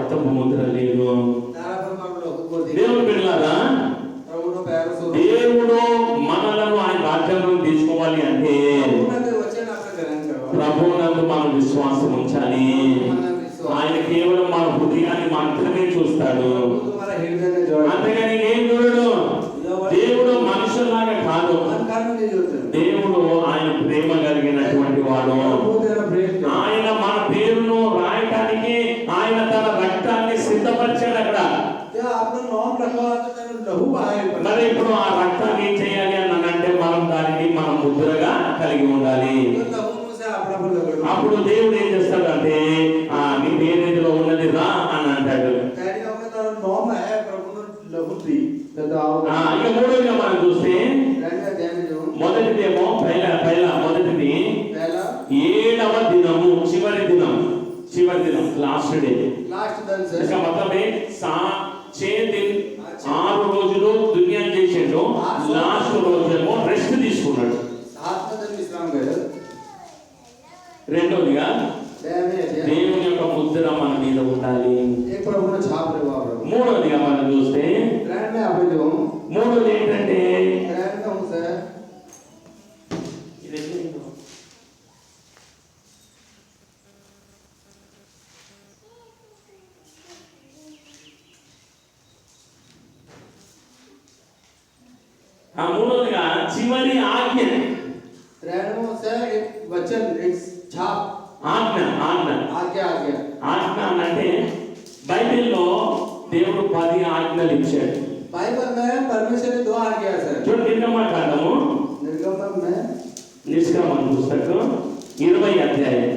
రక్తపు ముద్ర లేదు. तारा पर हम लोगों को देखा దేవుడు పిల్లారా, प्रभु ने पैर से దేవుడు మనలను ఆయన రాజ్యంలో తీసుకోవాలి అంటే प्रभु ने वचन आपका ग्रहण करो ప్రభువునందు మనం విశ్వాసం ఉంచాలి. ఆయన కేవలం మన హృదయాన్ని మాత్రమే చూస్తాడు, तुम्हारा हृदय में जोड़ అంతేగాని ఏం చూడడు. దేవుడు మనుషుల్లాగా కాదు, मन कारण नहीं जोड़ते దేవుడు ఆయన ప్రేమ కలిగినటువంటి వాడు. प्रभु तेरा प्रेम है ఆయన మన పేరును రాయటానికి ఆయన తన రక్తాన్ని సిద్ధపరిచాడు అక్కడ. क्या आपने नाम रखा तो तेरा लहू बहाए మరి ఇప్పుడు ఆ రక్తాన్ని ఏం చేయాలి అని అంటే మనం దానిని మనం ముద్రగా కలిగి ఉండాలి. तो लहू से अपना पर लगो అప్పుడు దేవుడు ఏం చేస్తాడంటే నీ పేరేదిలో ఉన్నది రా అని అంటాడు. तेरी होगा तेरा नाम है प्रभु ने लहू दी तो आओ ఇక మూడోదిగా మనం చూస్తే रहने ध्यान दो మొదటిదేమో మొదటిది पहला 7వ దినము, చివరి దినం లాస్ట్ డే. लास्ट दिन से इसका मतलब है 6 दिन 6 రోజులు దునియా చేసేటో లాస్ట్ రోజేమో రెస్ట్ తీసుకున్నాడు. 7वें दिन विश्राम गए రెండోదిగా दैवे దేవుని యొక్క ముద్ర మన మీద ఉండాలి. एक प्रभु ने छाप रहे हो प्रभु మూడోదిగా మనం చూస్తే ग्रैंड में आप जो మూడోది ఏంటంటే ग्रैंड का हूं सर మూడోదిగా చివరి ఆజ్ఞ. ग्रैंड में सर एक वचन एक छाप ఆజ్ఞ आज्ञा ఆజ్ఞ అంటే బైబిల్లో దేవుడు 10 ఆజ్ఞలు ఇచ్చాడు. बाइबल में परमेश्वर ने 2 आज्ञा है सर చూడండి నిర్గమకాండము निर्गमन में నిష్క్రమణ పుస్తకం 20వ అధ్యాయం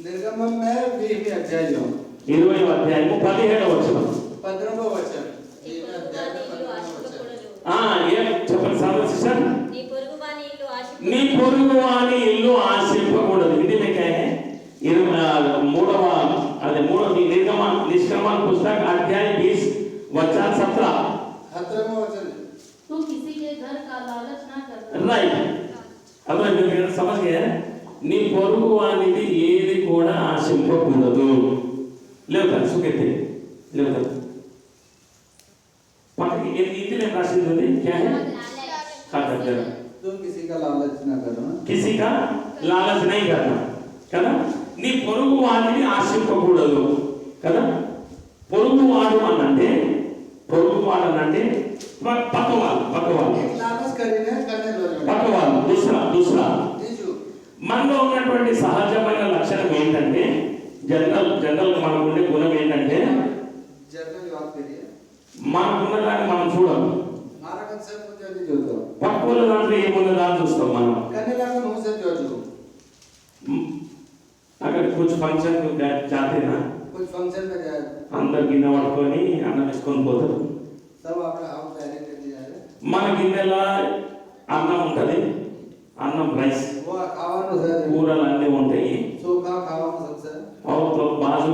निर्गमन में 20वें अध्याय जो 20వ అధ్యాయము 17వ వచనం. 15वां वचन నీ పొరుగువాని ఇల్లు ఆశింపకూడదు. ఏం చెప్పండి సార్ సిస్టర్? నీ పొరుగువాని ఇల్లు నీ ఆశింపకూడదు. పొరుగు వాని ఇల్లు ఆశింపకూడదు. ఇది మీకే 3వ నిష్క్రమణ పుస్తక అధ్యాయం 20 वचन 17 17वां वचन तू किसी के घर का लालच ना कर రైట్. అప్పుడు మీరు సమझ गए నీ పొరుగు వానిది ఏది కూడా ఆశింపకూడదు. లేవు కదా సుఖితే లేవు కదా పక్కకి ఇందులో రాసింది ఉంది क्या है खाता है तुम किसी का लालच ना करो किसी का लालच नहीं करना కదా. నీ పొరుగు వానిని ఆశింపకూడదు కదా. పొరుగువాడు అనంటే పక్కవాళ్ళు एक लालच करीने करने लो పక్కవాళ్ళు दूसरा जीजू మనలో ఉన్నటువంటి సహజమైన లక్షణం ఏంటంటే జనరల్ మనకు ఉండే గుణం ఏంటంటే जनरल बात करिए మనకున్నదాన్ని మనం చూడం, हमारा कंसेप्ट को जल्दी जोड़ो పక్క వాళ్ళ దాంట్లో ఏమున్నదాన్ని చూస్తాం మనం. करने लगा मुंह से जोड़ो అక్కడ కొంచెం ఫంక్షన్ జాతేనా कुछ फंक्शन में जाए అందరు గిన్నె పట్టుకొని అన్నం వేసుకొని పోతారు. सब अपना हाउस पहले कर दिया है మన గిన్నెలో అన్నం ఉంటుంది, అన్నం రైస్ वो खावानो सर కూరలు అన్నీ ఉంటాయి. सूखा खावानो सबसे అవతల బాజు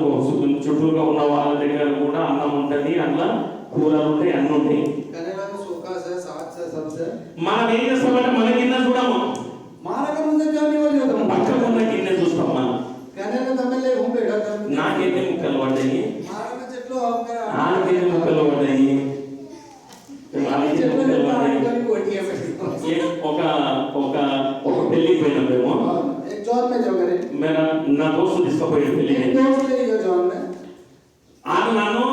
చుట్టూగా ఉన్న వాళ్ళ దగ్గర కూడా అన్నం ఉంటుంది, అందులో కూరలు ఉంటాయి, అన్నీ ఉంటాయి. करने लगा सूखा से साथ से सबसे మనం ఏం చేస్తామంటే మన గిన్నె చూడము, मारा का मुंह से जो नहीं हो जो పక్కన ఉన్న గిన్నె చూస్తాం. మనం कहने लगा तमिल ले हूं बेटा तब నాకెన్ని ముక్కలు పడ్డాయి, मारा में चटलो हम कर నాకెన్ని ముక్కలు పడ్డాయి, వాళ్ళకి चटलो ముక్కలు ने పడ్డాయి. पानी कोटी है ఒక పెళ్లికి పోయినామేమో, एक जॉन में जो करे నా దోస్తు తీసుకుపోయాడు పెళ్లికి. एक दोस्त ले यो जॉन में ఆయన నన్ను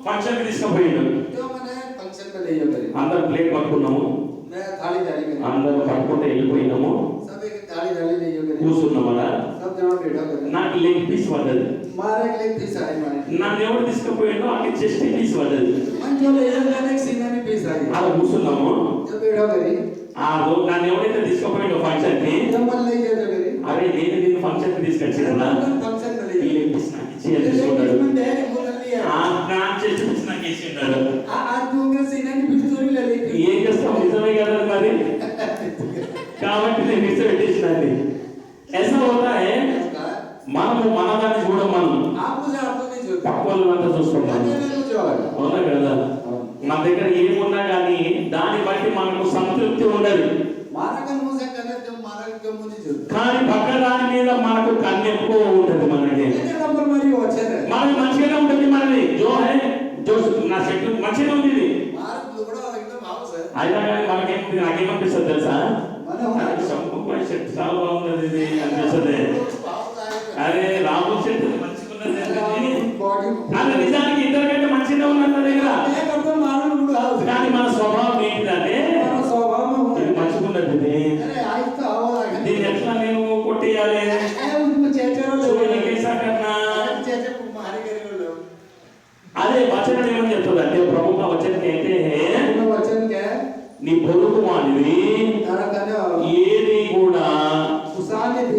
ఫంక్షన్కి తీసుకుపోయాడు. जो मैंने फंक्शन में ले यो करे అందరు ప్లేట్ పట్టుకున్నాము, मैं थाली डाली करे అందరూ పట్టుకుంటే వెళ్ళిపోయినాము, सब एक थाली डाली ले यो करे కూర్చున్నామట. सब जना बैठा करे నాకు లెగ్ పీస్ పడ్డది. मारे एक लेग पीस आई मारे నన్ను ఎవరు తీసుకుపోయాడో అక్కడ చెస్ట్ పీస్ పడ్డది. मन जो ले यो करे एक सीना में पीस आई అలా కూర్చున్నాము. जब बैठा करे నన్ను ఎవరైతే తీసుకుపోయాడో ఫంక్షన్కి, जब मन ले यो करे అరే నేను నిన్ను ఫంక్షన్కి తీసుకొచ్చినా फंक्शन में ఈ ले లెగ్ పీస్ నాకు ఇచ్చి यो తీసుకున్నాడు. मन दे बोल लिया నా చెస్ట్ పీస్ నాకు ఇచ్చి ఉన్నాడు. आज तू मेरे सीना की पीस चोरी ले ली ఏం చేస్తాం, నిజమే కదా మరి. కాబట్టి నేను ఇస్తే పెట్టేసినాన్ని. ऐसा होता है మనము మనదాన్ని చూడం, మనం आपको से आपको नहीं जोड़ता పక్క వాళ్ళంతా చూస్తాం. మనం मैंने जो है అవునా కదా. మన దగ్గర ఏమున్నా కానీ దాన్ని బట్టి మనకు సంతృప్తి ఉండదు, मारा का मुंह से करे जब मारा के मुंह नहीं जोड़ता కానీ పక్క దాని మీద మనకు కన్ను ఎక్కువ ఉంటుంది. మనకి ये नंबर मारी वो अच्छा है మనకి మంచిగానే ఉంటుంది, మనం నా చెట్టు మంచిగా ఉంది ఇది. मार्ग लुगड़ा एकदम हाउस है అయినా కానీ మనకేం నాకేమనిపిస్తుంది తెలుసా, मने हो చంపుకోని చెట్టు చాలా బాగున్నది ఇది అనిపిస్తుంది. అరే రాము చెట్టు మంచిగా ఉన్నది అని. बॉडी అది నిజానికి ఇద్దరికంటే మంచిగా ఉన్నది నా దగ్గర. मैं करता मार्ग लुगड़ा हाउस కానీ మన స్వభావం ఏంటిదంటే हमारा स्वभाव में हो ఇది మంచిగా ఉన్నది ఇది. अरे आज तो आवाज आ దీన్ని गई ఎట్లా నేను కొట్టేయాలి, ए उसमें चेचरो చూడని కేసా కన్నా. चेचे मारे करे लो అదే వచనం ఏమని చెప్తుంది అంటే ప్రభు వచనం ఏంటే वचन क्या है నీ పొరుగు వాడివి तारा कहने ఏది కూడా उसाने भी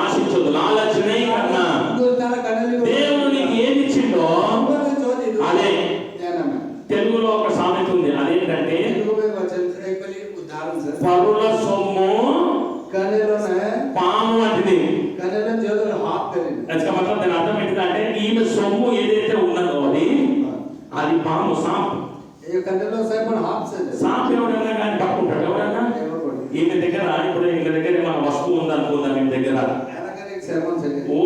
ఆశించదు, లాలచనే కన్నా. जो तारा कहने लगे దేవుడు నీకు ఏది ఇచ్చిండో हमने जो दी అదే. ध्यान में తెలుగులో ఒక సామెత ఉంది, అదేంటంటే తెలుగు में वचन एक पहले उदाहरण से పరుల సొమ్ము कनेलो में పాము వంటిది. कनेलो जो तो हाथ करें అది मतलब దాని అర్థం ఏంటంటే ఈమె సొమ్ము ఏదైతే ఉన్నదో అది పాము, సాప్. ये कनेलो से पण हाथ से సాప్ ఎవడన్నా కానీ పట్టుకుంటాడు ఎవడన్నా. ఈమె దగ్గర ఇప్పుడు ఈమె దగ్గర మన వస్తువు ఉందనుకుందాం ఈమె దగ్గర. ऐसा कर एक सेवन से ఓ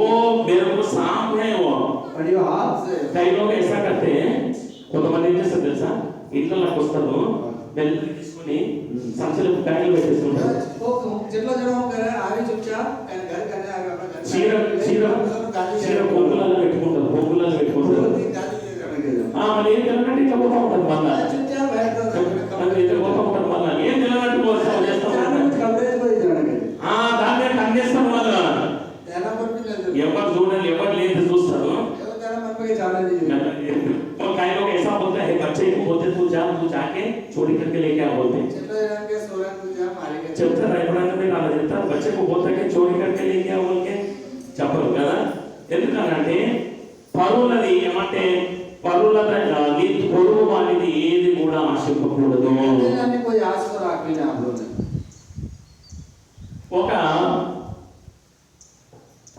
मेरे को सांप है वो. और ये हाथ से कई लोग ऐसा करते हैं, కొంతమంది ఏం చేస్తారు తెలుసా, ఇంట్లోకి వస్తారు బెల్లి తీసుకుని సంచులు బ్యాగులు పెట్టేసుకుంటారు. वो जितना जन हम करे आगे चुपचाप घर करने आगे अपना घर చీర చీర చీర పొంగులలో పెట్టుకుంటారు, పొంగులలో పెట్టుకుంటారు. మళ్ళీ ఏం తెలనట్టు ఇట్లా పోతా ఉంటారు మళ్ళా. चुपचाप है మళ్ళీ ఇట్లా పోతా ఉంటారు మళ్ళా. ఏం తెలనట్టు పోతా చేస్తా ఉంటారు. कवरेज को ही जाने के దాన్ని కన్నేస్తాం మళ్ళా. तेरा पर भी ले ఎవరు చూడండి, ఎవరు లేదు చూస్తారు. वो तेरा मन में जाने दीजिए और कई लोग ऐसा बोलते हैं बच्चे को बोलते तू जाके चोरी करके लेके आ बोलते हैं. जितना जन के सोरा तुझे मारे के చెప్తారా ఎప్పుడైనా మీరు అలా చెప్తారు, బచ్చకు పోతాకే చోరీ కడికే లేకే వాళ్ళకి చెప్పరు కదా. ఎందుకనంటే పరువులది ఏమంటే పరువుల నీ పొరుగు వాడిది ఏది కూడా ఆశింపకూడదు. जाने कोई आस को रख लेना आप लोग ఒక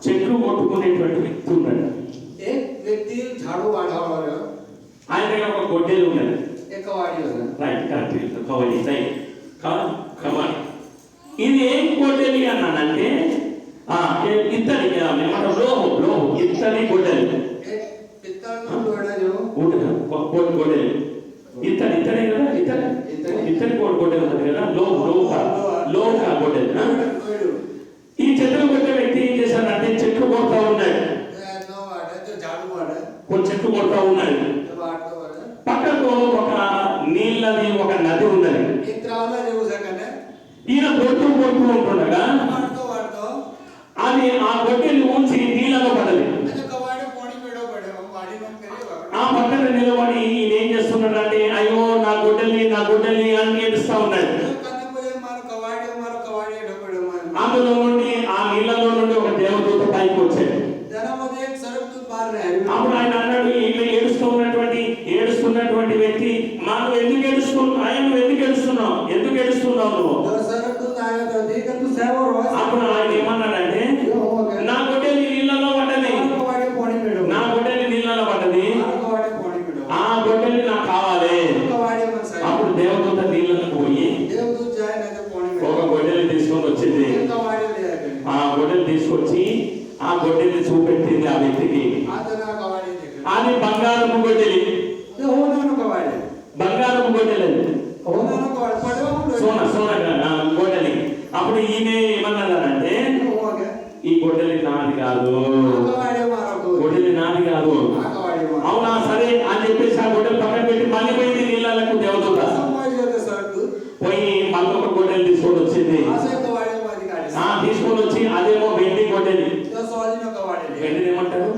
చెట్లు కొట్టుకునేటువంటి వ్యక్తి ఉన్నాడు. एक व्यक्ति झाड़ू वाड़ा वाला ఆయన దగ్గర ఒక గొడ్డేలు ఉన్నది. एक कवाड़ी वाला రైట్ కరెక్ట్ కవడి రైట్ కమాన్. ఇది ఏం గొడ్డలి అన్నానంటే ఇత్తడి ఏమంటారు లోహం ఇత్తడి గొడ్డలి. एक पित्तल का लोड़ा जो గొడ్డలి ఇత్తడి ఇత్తడే కదా ఇత్తడి గొడ్డలి ఉంటుంది కదా లోహ గొడ్డలి. ఈ చెట్లు కొట్టే వ్యక్తి ఏం చేశాడంటే చెట్లు కొడతా ఉన్నాడు, नो वाड़ा जो झाड़ू वाड़ा కొన్ని చెట్లు కొడతా ఉన్నాడు. जो वाड़ा वाड़ा పక్కకు ఒక నీళ్ళది ఒక నది ఉన్నది. एक त्रावला जो उसे करने ఈయన కొడుతూ ఉంటుండగా वाड़तो అది ఆ గొడ్డలి ఉంచి నీళ్ళలో పడదు. अच्छा कवाड़ी पानी पेड़ो पड़े हम वाड़ी में करे ఆ పక్కన నిలబడి ఈయన ఏం చేస్తున్నాడంటే అయ్యో నా గొడ్డలి అని ఏడుస్తా ఉన్నాడు. करने मुझे मार कवाड़ी ढोपड़ो मैं అందులో నుండి ఆ నీళ్ళలో నుండి ఒక దేవదూత పైకి వచ్చాడు. जना मुझे एक सरक दूध मार रहे అప్పుడు ఆయన అన్నాడు, ఈయన ఏడుస్తున్నటువంటి వ్యక్తి మనం ఎందుకు ఏడుస్తున్నావు నువ్వు? जो सरक दूध आया तो देख तू सेव और అప్పుడు ఆయన ఏమన్నాడంటే నా గొడ్డలి నీళ్ళలో పడ్డది, कवाड़ी पानी पेड़ो నా గొడ్డలి నీళ్ళలో పడ్డది, कवाड़ी पानी पेड़ो ఆ గొడ్డలి నాకు కావాలి. कवाड़ी मन से అప్పుడు దేవదూత నీళ్ళకు పోయి देव दूध जाए ना तो पानी ఒక पेड़ो గొడ్డలి తీసుకొని వచ్చింది. कवाड़ी ले आके ఆ గొడ్డలి తీసుకొచ్చి ఆ గొడ్డలి చూపెట్టింది ఆ వ్యక్తికి. आतना कवाड़ी देख అది బంగారపు గొడ్డలి, तो होना ना कवाड़ी బంగారపు గొడ్డలి, होना ना कवाड़ी पड़ो సోన గొడ్డలి. అప్పుడు ఈమె ఏమన్నదానంటే हो गया ఈ గొడ్డలి నాది కాదు, कवाड़ी मारो को గొడ్డలి నాది కాదు. कवाड़ी मारो అవునా సరే అని చెప్పేసి ఆ గొడ్డలి పక్కన పెట్టి మళ్ళీ పోయింది నీళ్ళకు దేవదూత. समझ जाते सरक दूध పోయి మళ్ళీ ఒక గొడ్డలి తీసుకొని వచ్చింది. आसे कवाड़ी मारी गाड़ी తీసుకొని వచ్చి అదేమో వెండి గొడ్డలి. तो सॉरी ना कवाड़ी ले వెండిని ఏమంటారు?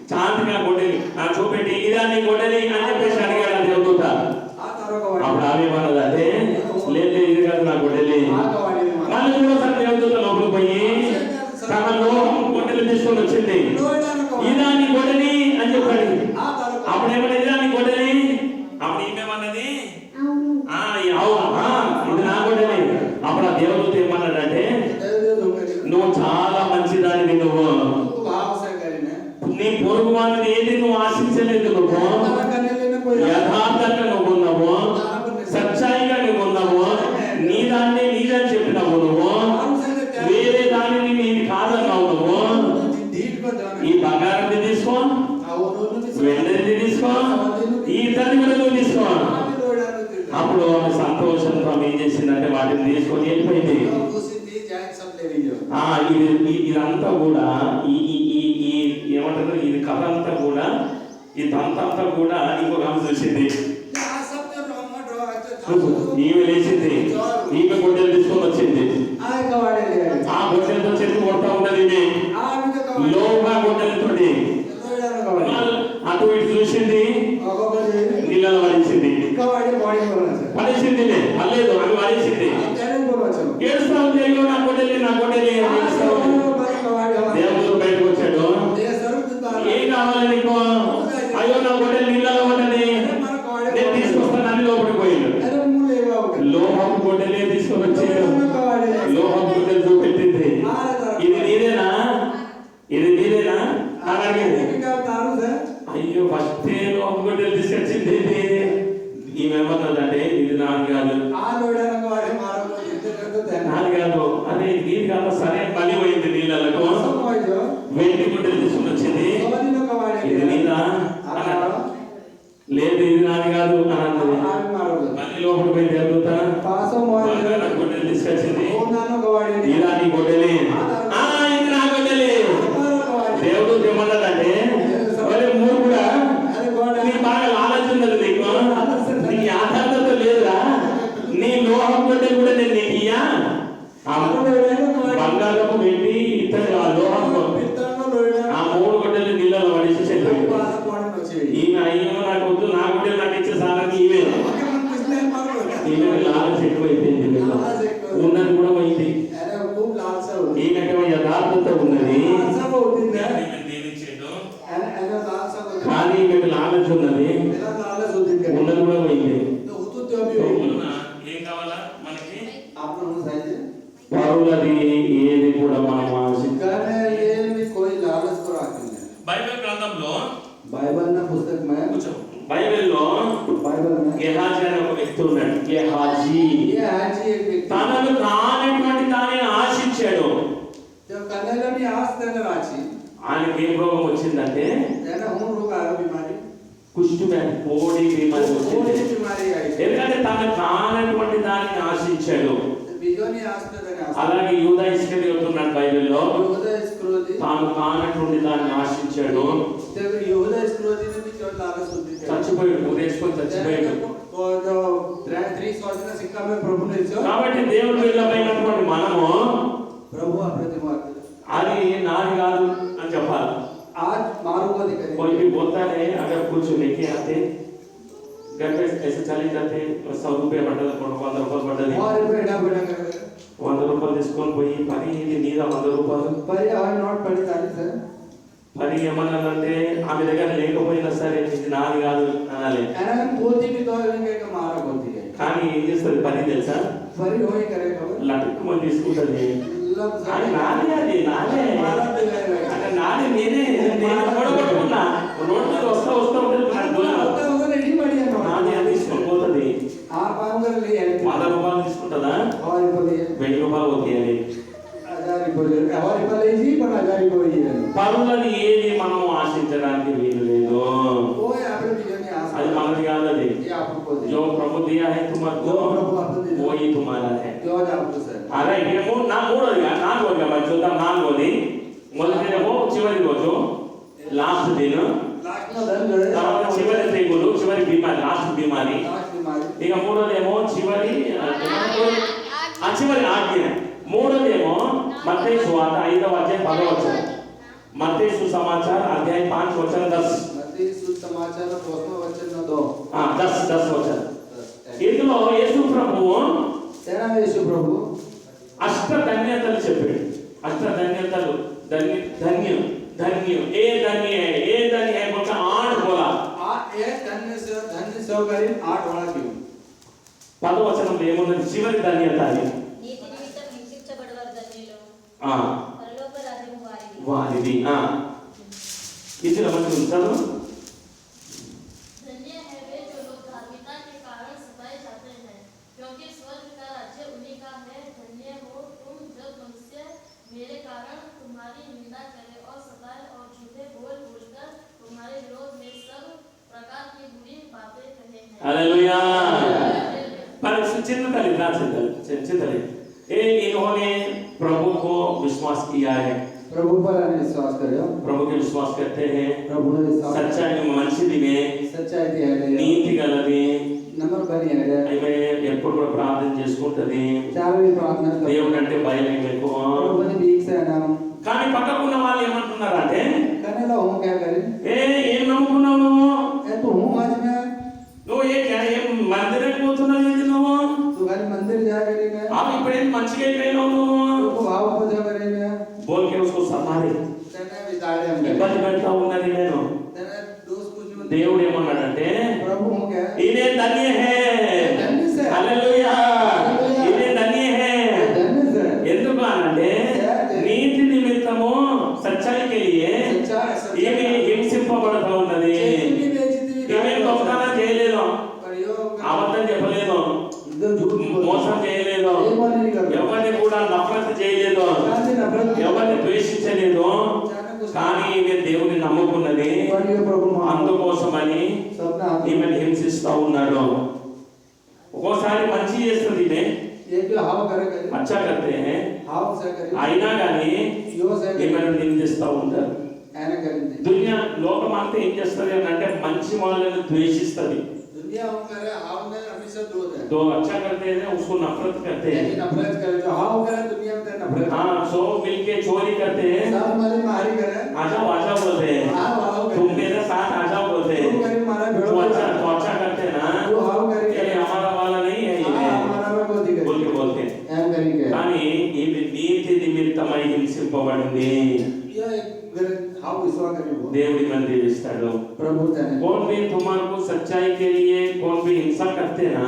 చాందిగా గొడ్డలి చూపెట్టి ఇదా నీ గొడ్డలి అని చెప్పేసి అడిగాడు ఆ దేవదూత. आ तारो कवाड़ी అప్పుడు ఆమె ఏమన్నదంటే లేదు ఇది కాదు నా గొడ్డలి. आ कवाड़ी मार మళ్ళీ ఇంకోసారి దేవదూత లోపలికి పోయి తన లోహం గొడ్డలి తీసుకొని వచ్చింది. लोड़ा ना कवाड़ी ఇదా నీ గొడ్డలి అని చెప్పాడు. आ तारो అప్పుడు ఏమన్నా ఇదా నీ గొడ్డలి? అప్పుడు ఈమెమన్నది అవును ఇది నా గొడ్డలి. అప్పుడు ఆ దేవదూత ఏమన్నాడంటే నువ్వు చాలా మంచిదానివి, నువ్వు भाव से करने నీ పొరుగు వాళ్ళని ఏది నువ్వు ఆశించలేదు, నువ్వు करने लेने कोई యథార్థంగా నువ్వు ఉన్నావు, సచ్చాయిగా నువ్వు ఉన్నావు, నీదని చెప్పినావు, నువ్వు వేరే దానిని నీది కాదన్నావు. నువ్వు डीट को जाना ఈ బంగారం తీసుకో, और उन्होंने వెళ్ళేది తీసుకో, ఈ ఇద్దరిని కూడా నువ్వు తీసుకో. ఆమె లోడాను తింటా. అప్పుడు ఆమె సంతోషంతో ఆమె ఏం చేసిందంటే వాటిని తీసుకొని వెళ్ళిపోయింది. కూసింది జాయింట్ సబ్ లేవియో. ఇదంతా కూడా ఈ ఈ ఈ ఈ ఏమంటారు, ఇది కథ అంతా కూడా, ఈ తంతంతా కూడా ఇంకొక ఆమె చూసింది. ఆ సబ్ తో రోమ డ్రా అయితే ఈమె లేచింది, ఈమె గొడ్డలు తీసుకొని వచ్చింది. ఆ కవాడే లేదు. ఆ గొడ్డలతో చెట్టు కొడతా ఉన్నది ఈమె. ఆ విధ కవాడే లోగా గొడ్డలతోటి లోడాను కవాడే. అటు ఇటు చూసింది, ఒక్కొక్కటి నీళ్ళలో పడేసింది. కవాడే బాడీ కొనస. పడేసింది, పర్లేదు ఆమె పడేసింది. తెరం కొనస. ఏడుస్తా ఉంది, అయ్యో నా గొడ్డలి నా గొడ్డలి అని ఏడుస్తా ఉంది. దేవుడు బయటకు వచ్చాడు. ఏం కావాలి నీకు? అయ్యో నా గొడ్డలి నీళ్ళలో పడ్డది, నేను తీసుకొస్తాను అని లోపలికి పోయిండు. లోహపు గొడ్డలే తీసుకొని వచ్చాడు. లోహపు గొడ్డలు చూపెట్టింది. ఇది నీదేనా, ఇది నీదేనా అని అడిగింది. అయ్యో ఫస్ట్ లోహపు గొడ్డలు తీసుకొచ్చింది. ఈమె ఏమన్నదంటే ఇది నాది కాదు, నాది కాదు. అదే నీది కాదు, సరే మళ్ళీ పోయింది నీళ్ళకు. వెండి గుడ్డలు తీసుకుని వచ్చింది. ఇది నీదా అన్నాడు. లేదు ఇది నాది కాదు అని అన్నది. మళ్ళీ లోపలికి పోయి జరుగుతా గుడ్డలు తీసుకొచ్చింది. ఇలా నీ గొడ్డలి, ఇది నా గొడ్డలి. దేవుడు ఏమన్నాడంటే, మూడు కూడా నీ బాగా ఆలోచనలు నీకు, నీ ఆధారత లేదురా, నీ లోహం గొడ్డలి కూడా నేను నీకు ఇయ్యా. బంగారము వెండి ఇతడు ఆ లోహం ఆ మూడు గొడ్డలు నీళ్ళలో పడేసి చెల్లిపోయింది. ఈమె అయ్యో నాకు వద్దు, నా గొడ్డలు నాకు ఇచ్చే సారానికి ఈమె లాలచి ఎక్కువైపోయింది. ఉన్నది కూడా పోయింది. ఈమెకేమో యథార్థత ఉన్నది కానీ ఈమెకు లాలచి ఉన్నది, ఉన్నది కూడా పోయింది. ఏం కావాలా మనకి? పరులది ఏది కూడా మనం బైబిల్ గ్రంథంలో బైబిల్లో గెహాజీ అనే ఒక వ్యక్తి ఉన్నాడు. గెహాజీ తనను కానటువంటి తానే ఆశించాడు. ఆయనకి ఏం రోగం వచ్చిందంటే కుష్టు వ్యాధి, కోడి బీమారి వచ్చింది. ఎందుకంటే తను కానటువంటి దాన్ని ఆశించాడు. అలాగే యూదా ఇస్కరియోతు ఉన్నాడు బైబిల్లో, తాను కానటువంటి దాన్ని ఆశించాడు. చచ్చిపోయాడు, ఉరేసుకొని చచ్చిపోయాడు. కాబట్టి దేవుడు వెళ్ళబోయినటువంటి మనము అది నాది కాదు అని చెప్పాలి. कोई भी बोलता है अगर कुछ लेके आते घर पे ऐसे चले जाते 100 रुपये बढ़ा 100 रुपये बढ़ा 100 रुपये తీసుకొని పోయి పని ఇది నీద 100 రూపాయలు పని ఏమన్నానంటే ఆమె దగ్గర లేకపోయినా సరే ఇది నాది కాదు అనాలి. కానీ ఏం చేస్తుంది పని తెలుసా? లటుక్కుమని తీసుకుంటుంది. నాది అది నాదే అంటే నాది నేనే కూడగొట్టుకున్నా. రోడ్డు మీద వస్తా నాది అని తీసుకొని పోతుంది. 100 రూపాయలు తీసుకుంటుందా? 1000 రూపాయలు పోతాయి. పరులని ఏది మనం ఆశించడానికి వీలు లేదు. అది మనది కాదు. అది जो प्रभु दिया है तुमको वो ही तुम्हारा है. అరే ఏమో మూడోదిగా నాలుగోదిగా మరి చూద్దాం. నాలుగోది మొదటిదేమో చివరి రోజు, లాస్ట్ దిన్, తర్వాత చివరి తెగులు, చివరి బీమారి, లాస్ట్ బీమారి. ఇక మూడోదేమో చివరి ఆజ్ఞ. మూడోదేమో మత్తయి సువార్త 5వ అధ్యాయం 10వ వచనం. మత్తయి సుసమాచార అధ్యాయం 5 వచనం 10. 10 వచనం. ఇందులో యేసు ప్రభువు అష్ట ధన్యతలు చెప్పాడు. అష్ట ధన్యతలు धन्य ए धन्य है बोलता 8 बोला धन्य से करीब 8 वाला क्यों 10వ వచనంలో ఏముంది? చివరి ధన్యత అది. నీతి నిమిత్తం హింసించబడవారు ధన్యులు, పరలోక రాజ్యము వారిది. ఇదిలో మనం ఉంటాము. धन्य है वे जो लोग धार्मिकता के कारण सताए जाते हैं, क्योंकि स्वर्ग का राज्य उन्हीं का है। धन्य हो तुम जब मनुष्य मेरे कारण तुम्हारी निंदा करे और सताए और झूठे बोल बोलकर तुम्हारे विरोध में हालेलुया। पर चिंता ना चिंता इन्होंने प्रभु को विश्वास किया है, प्रभु पर आने विश्वास करो, प्रभु के विश्वास करते हैं, प्रभु ने विश्वास सच्चाई మంచిది सच्चाई दी है, నీతి గలది, नंबर बनी है, ఆమె ఎప్పుడు కూడా ప్రార్థన చేసుకుంటది, चारों भी प्रार्थना करते, దేవుడు అంటే భయం ఎక్కువ. प्रभु ने बीक से नाम కానీ పక్కకున్న వాళ్ళు ఏమంటున్నారంటే, करने लो हम क्या करें, ఏం నమ్ముకున్నావు నువ్వు, ए तू हूँ आज में, నువ్వు ఏం మందిరానికి పోతున్నావు, ఏంది నువ్వు, तू खाली मंदिर जा करेगा, ఇప్పుడేం మంచిగా అయిపోయినావు నువ్వు, तू भाव पूजा करेगा, बोल के उसको సమాధి तेरे विचारे हम ఇబ్బంది పెడతా ఉన్నది. నేను तेरे दोस्त कुछ దేవుడు ఏమన్నాడంటే, प्रभु हूँ क्या, इन्हें धन्य है, धन्य से, हालेलुया, इन्हें धन्य है. धन्य से, ఎందుకు అనంటే నీతి నిమిత్తము సత్యానికి ఈమె హింసింపబడుతూ ఉన్నది. ఈమె దొంగతనం చేయలేదు, అబద్ధం చెప్పలేదు, మోసం చేయలేదు, ఎవరిని కూడా నఫరత్ చేయలేదు, ఎవరిని ద్వేషించలేదు. కానీ ఈమె దేవుని నమ్ముకున్నది, అందుకోసమని ఈమెను హింసిస్తూ ఉన్నాడు. ఒక్కోసారి మంచి చేస్తుంది ఈమె, అచ్చా కర్తే హై, అయినా కానీ ఈమెను నిందిస్తూ ఉంటారు. దునియా లోకమంతా ఏం చేస్తుంది అని అంటే మంచి వాళ్ళని ద్వేషిస్తుంది. तो अच्छा करते हैं उसको नफरत करते हैं, हाँ सो मिलके चोरी करते हैं, आजाओ आजाओ बोलते हैं, तुम मेरे साथ आ जाओ बोलते हैं, तो अच्छा करते हैं ना, ये हमारा वाला नहीं है ये बोल के बोलते हैं. కానీ ఈమె నీతి నిమిత్తమై హింసింపబడింది. దేవుడి మంది దీవిస్తాడు. कौन भी तुम्हारे को सच्चाई के लिए कौन भी हिंसा करते ना,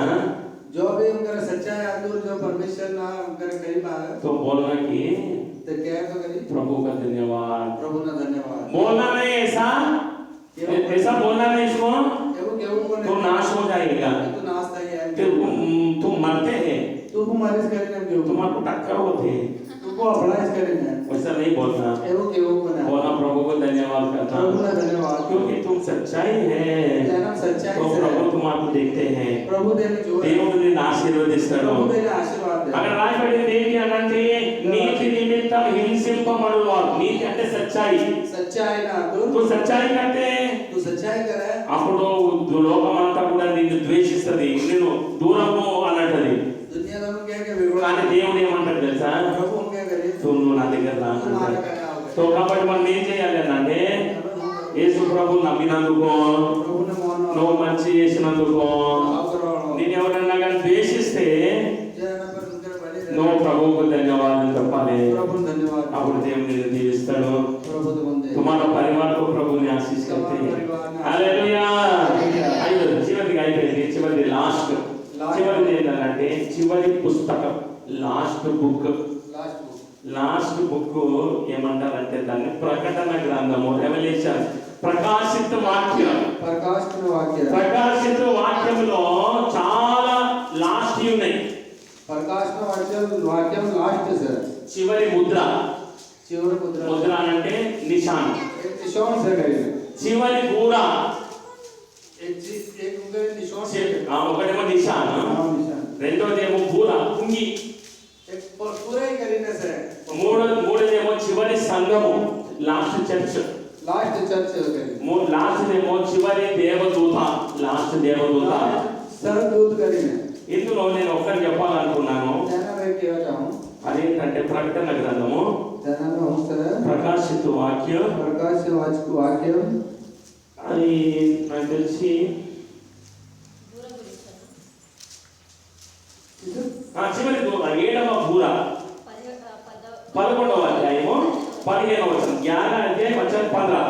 जो भी उनका सच्चाई आदूर जो परमेश्वर ना उनका करीब आए, तो बोलना कि तो क्या तो करी, प्रभु का धन्यवाद, प्रभु ना धन्यवाद बोलना नहीं, ऐसा बोलना नहीं इसको, तो नाश हो जाएगा, तो नाश्ता ही है, तुम मरते हैं, तुमको मालिश करेंगे, तुम्हारे को टक्कर होते हैं, तुमको अपलाइज करेंगे, वैसा नहीं बोलना, बोलना प्रभु को धन्यवाद करना, धन्यवाद क्योंकि तुम सच्चाई है, तो प्रभु तुम्हारे को देखते हैं, प्रभु देने जो దేవుడిని ఆశీర్వదిస్తాడు. प्रभु देने आशीर्वाद दे, అక్కడ రాయబడింది ఏంటి అంటే నీతి నిమిత్తం హింసింపబడువారు. నీతి అంటే సచ్చాయి, सच्चाई ना तो సచ్చాయి కంటే तू सच्चाई करे, అప్పుడు లోకమంతా కూడా నిన్ను ద్వేషిస్తుంది, నిన్ను దూరము అన్నట్టది. दुनिया में क्या क्या विरोध, కానీ దేవుడు ఏమంటాడు తెలుసా, प्रभु हम क्या करे, నువ్వు నా దగ్గర రా అంటాడు. సో కాబట్టి మనం ఏం చేయాలి అంటే యేసు ప్రభు నమ్మినందుకు, प्रभु ने मान నువ్వు మంచి చేసినందుకు, నేను ఎవరన్నా కానీ ద్వేషిస్తే నువ్వు ప్రభువుకు ధన్యవాదాలు చెప్పాలి. प्रभु धन्यवाद, అప్పుడు దేవుడు నిన్ను దీవిస్తాడు. प्रभु तो बंदे तुम्हारा परिवार को प्रभु ने आशीष करते हैं. हालेलुया. చివరిది అయిపోయింది, చివరిది లాస్ట్, చివరిది ఏంటంటే చివరి పుస్తకం, లాస్ట్ బుక్. లాస్ట్ బుక్ ఏమంటారంటే దాన్ని ప్రకటన గ్రంథము, రెవల్యూషన్, ప్రకాశిత వాక్యం. ప్రకాశిత వాక్యంలో చాలా లాస్ట్ ఉన్నాయి. చివరి ముద్ర, ముద్ర అంటే నిశాన్, చివరి గూడ, ఒకటేమో నిశాన్, రెండోదేమో బూర కుంగి, మూడోదేమో చివరి సంఘము, లాస్ట్ చర్చ్, లాస్ట్ ఏమో చివరి దేవదూత, లాస్ట్ దేవదూత. ఇందులో నేను ఒక్కటి చెప్పాలనుకున్నాను, అదేంటంటే ప్రకటన గ్రంథము, ప్రకాశిత వాక్యం, అది నాకు తెలిసి చివరి దూత, 7వ బూర, 11వ అధ్యాయము 15వ వచనం, 11 అధ్యాయం వచనం 15.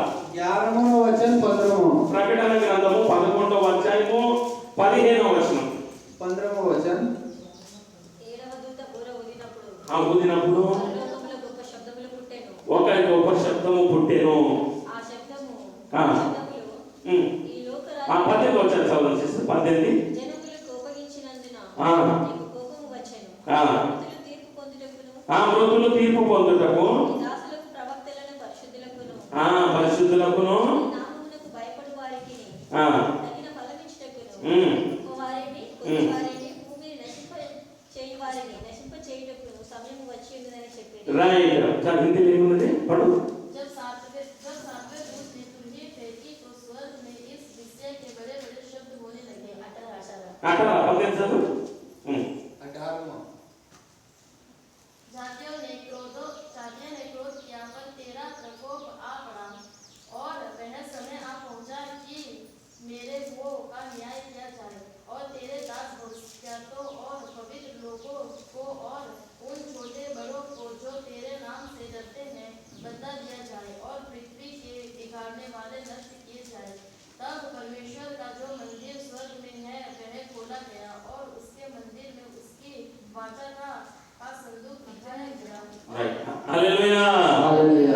ప్రకటన గ్రంథము 11వ అధ్యాయము 15వ వచనం. 15వ వచనం. ఊదినప్పుడు ఒక గొప్ప శబ్దము పుట్టెను. ఆ 18వ వచనం చదవండి సిస్టర్, 18. మృతులు తీర్పు పొందుటకు, పరిశుద్ధులకును అక్కడ 18 చదువు. जातियों ने क्रोध किया पर तेरा प्रकोप आ पड़ा और वह समय आ पहुंचा कि मेरे मुंह का न्याय किया जाए और तेरे दास भविष्यवक्ताओं और पवित्र लोगों को और उन छोटे बड़ों को जो तेरे नाम से डरते हैं बदला दिया जाए और पृथ्वी के बिगाड़ने वाले नष्ट किए जाए। तब परमेश्वर का जो मंदिर स्वर्ग में है वह खोला गया और उसके मंदिर में उसकी वाचा का संदूक दिखाया गया। హల్లెలూయా.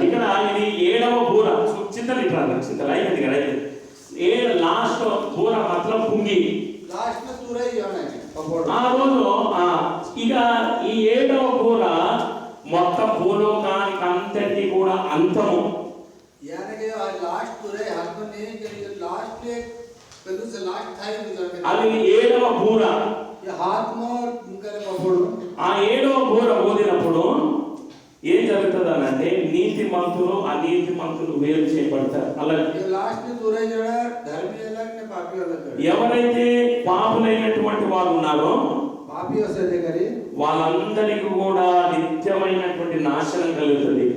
ఇక్కడ ఇది 7వ బూర చింతలు ఇట్లా చింతలు అయిపోయింది కదా. లాస్ట్ బూర మాత్రం పుంగి लास्ट में तुरई जाने कपड़ ఆ రోజు ఇక ఈ 7వ బూర మొత్తం భూలోకానికి అంతటి కూడా అంతము. यानी कि आज लास्ट तुरई हाथ में नहीं कि लास्ट में पहले से लास्ट था ही అది 7వ బూర. ये हाथ में उनका कपड़ ఆ 7వ బూర ఊదినప్పుడు ఏం జరుగుతుంది అంటే నీతి మంతులు అనీతి మంతులు వేరు చేయబడతారు. అలాగే ये लास्ट में तुरई जड़ा धर्मी अलग ने पापी अलग कर ఎవరైతే పాపులైనటువంటి వారు ఉన్నారో पापी से देखरी వాళ్ళందరికీ కూడా నిత్యమైనటువంటి నాశనం కలుగుతుంది.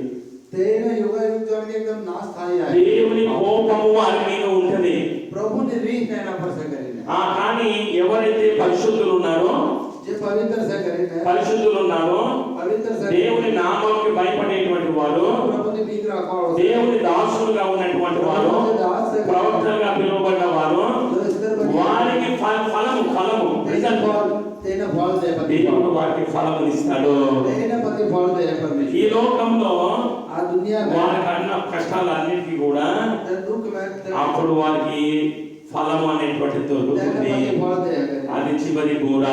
तेन युग युग जोड़ के एकदम नाश था ही దేవుని కోపము వారి మీద ఉంటది. प्रभु ने रीख कहना पर से करी కానీ ఎవరైతే పరిశుద్ధులు ఉన్నారో जे पवित्र से करी పరిశుద్ధులు ఉన్నారో पवित्र से దేవుని నామానికి భయపడేటువంటి వారు प्रभु ने मीक रखा और దేవుని దాసులుగా ఉన్నటువంటి వారు ప్రవక్తలుగా పిలువబడ్డ వారు వారికి ఫలము రిజల్ట్ तेन फल दे దేవుడు వారికి ఫలము ఇస్తాడు. तेन पति फल दे परमेश्वर ఈ లోకంలో आ दुनिया में వారికి అన్న కష్టాలన్నిటికీ కూడా दुख में అప్పుడు వారికి ఫలము అనేటువంటి దొరుకుతుంది. फल दे అది చివరి బూర.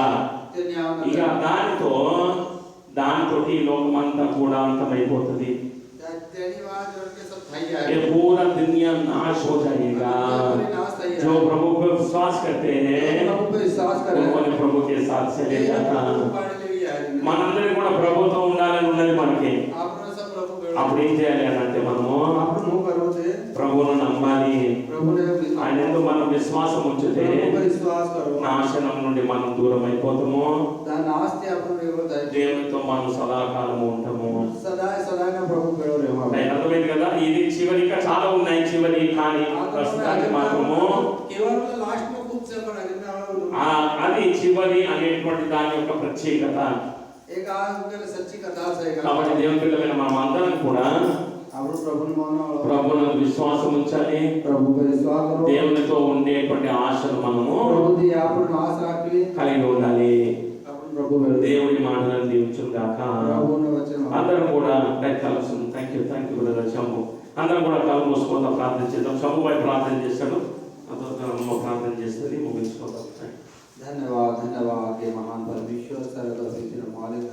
ఇక దానితో ఈ లోకమంతా కూడా అంతమైపోతుంది. ये पूरा दुनिया नाश हो जाएगा. जो प्रभु पर विश्वास करते हैं उन्होंने प्रभु के साथ चले जाता. మనందరికీ కూడా ప్రభుతో ఉండాలని ఉన్నది మనకి. అప్పుడు ఏం చేయాలి అని అంటే మనము ప్రభువును నమ్మాలి. ఆయన ఎందుకు మనం విశ్వాసం ఉంచితే నాశనం నుండి మనం దూరం అయిపోతాము. దేవునితో మనం సదాకాలము ఉంటాము. అర్థమైంది కదా. ఇది చివరి ఇంకా చాలా ఉన్నాయి చివరి, కానీ ప్రస్తుతానికి మాత్రము అది చివరి అనేటువంటి దాని యొక్క ప్రత్యేకత. కాబట్టి దేవుని పిల్లలైన మనం అందరం కూడా ప్రభువును విశ్వాసం ఉంచాలి. దేవునితో ఉండేటువంటి ఆశలు మనము కలిగి ఉండాలి. దేవుడి మాటలను దీవించును గాక. అందరం కూడా థ్యాంక్ యూ బ్రదర్ శంభు. అందరం కూడా కళ్ళు మూసుకుందాం, ప్రార్థన చేద్దాం. శంభు వైపు ప్రార్థన చేస్తాడు, ప్రార్థన చేస్తుంది, ముగించుకుందాం. धन्यवाद धन्यवाद के महान परमेश्वर सर्वशक्ति मालिक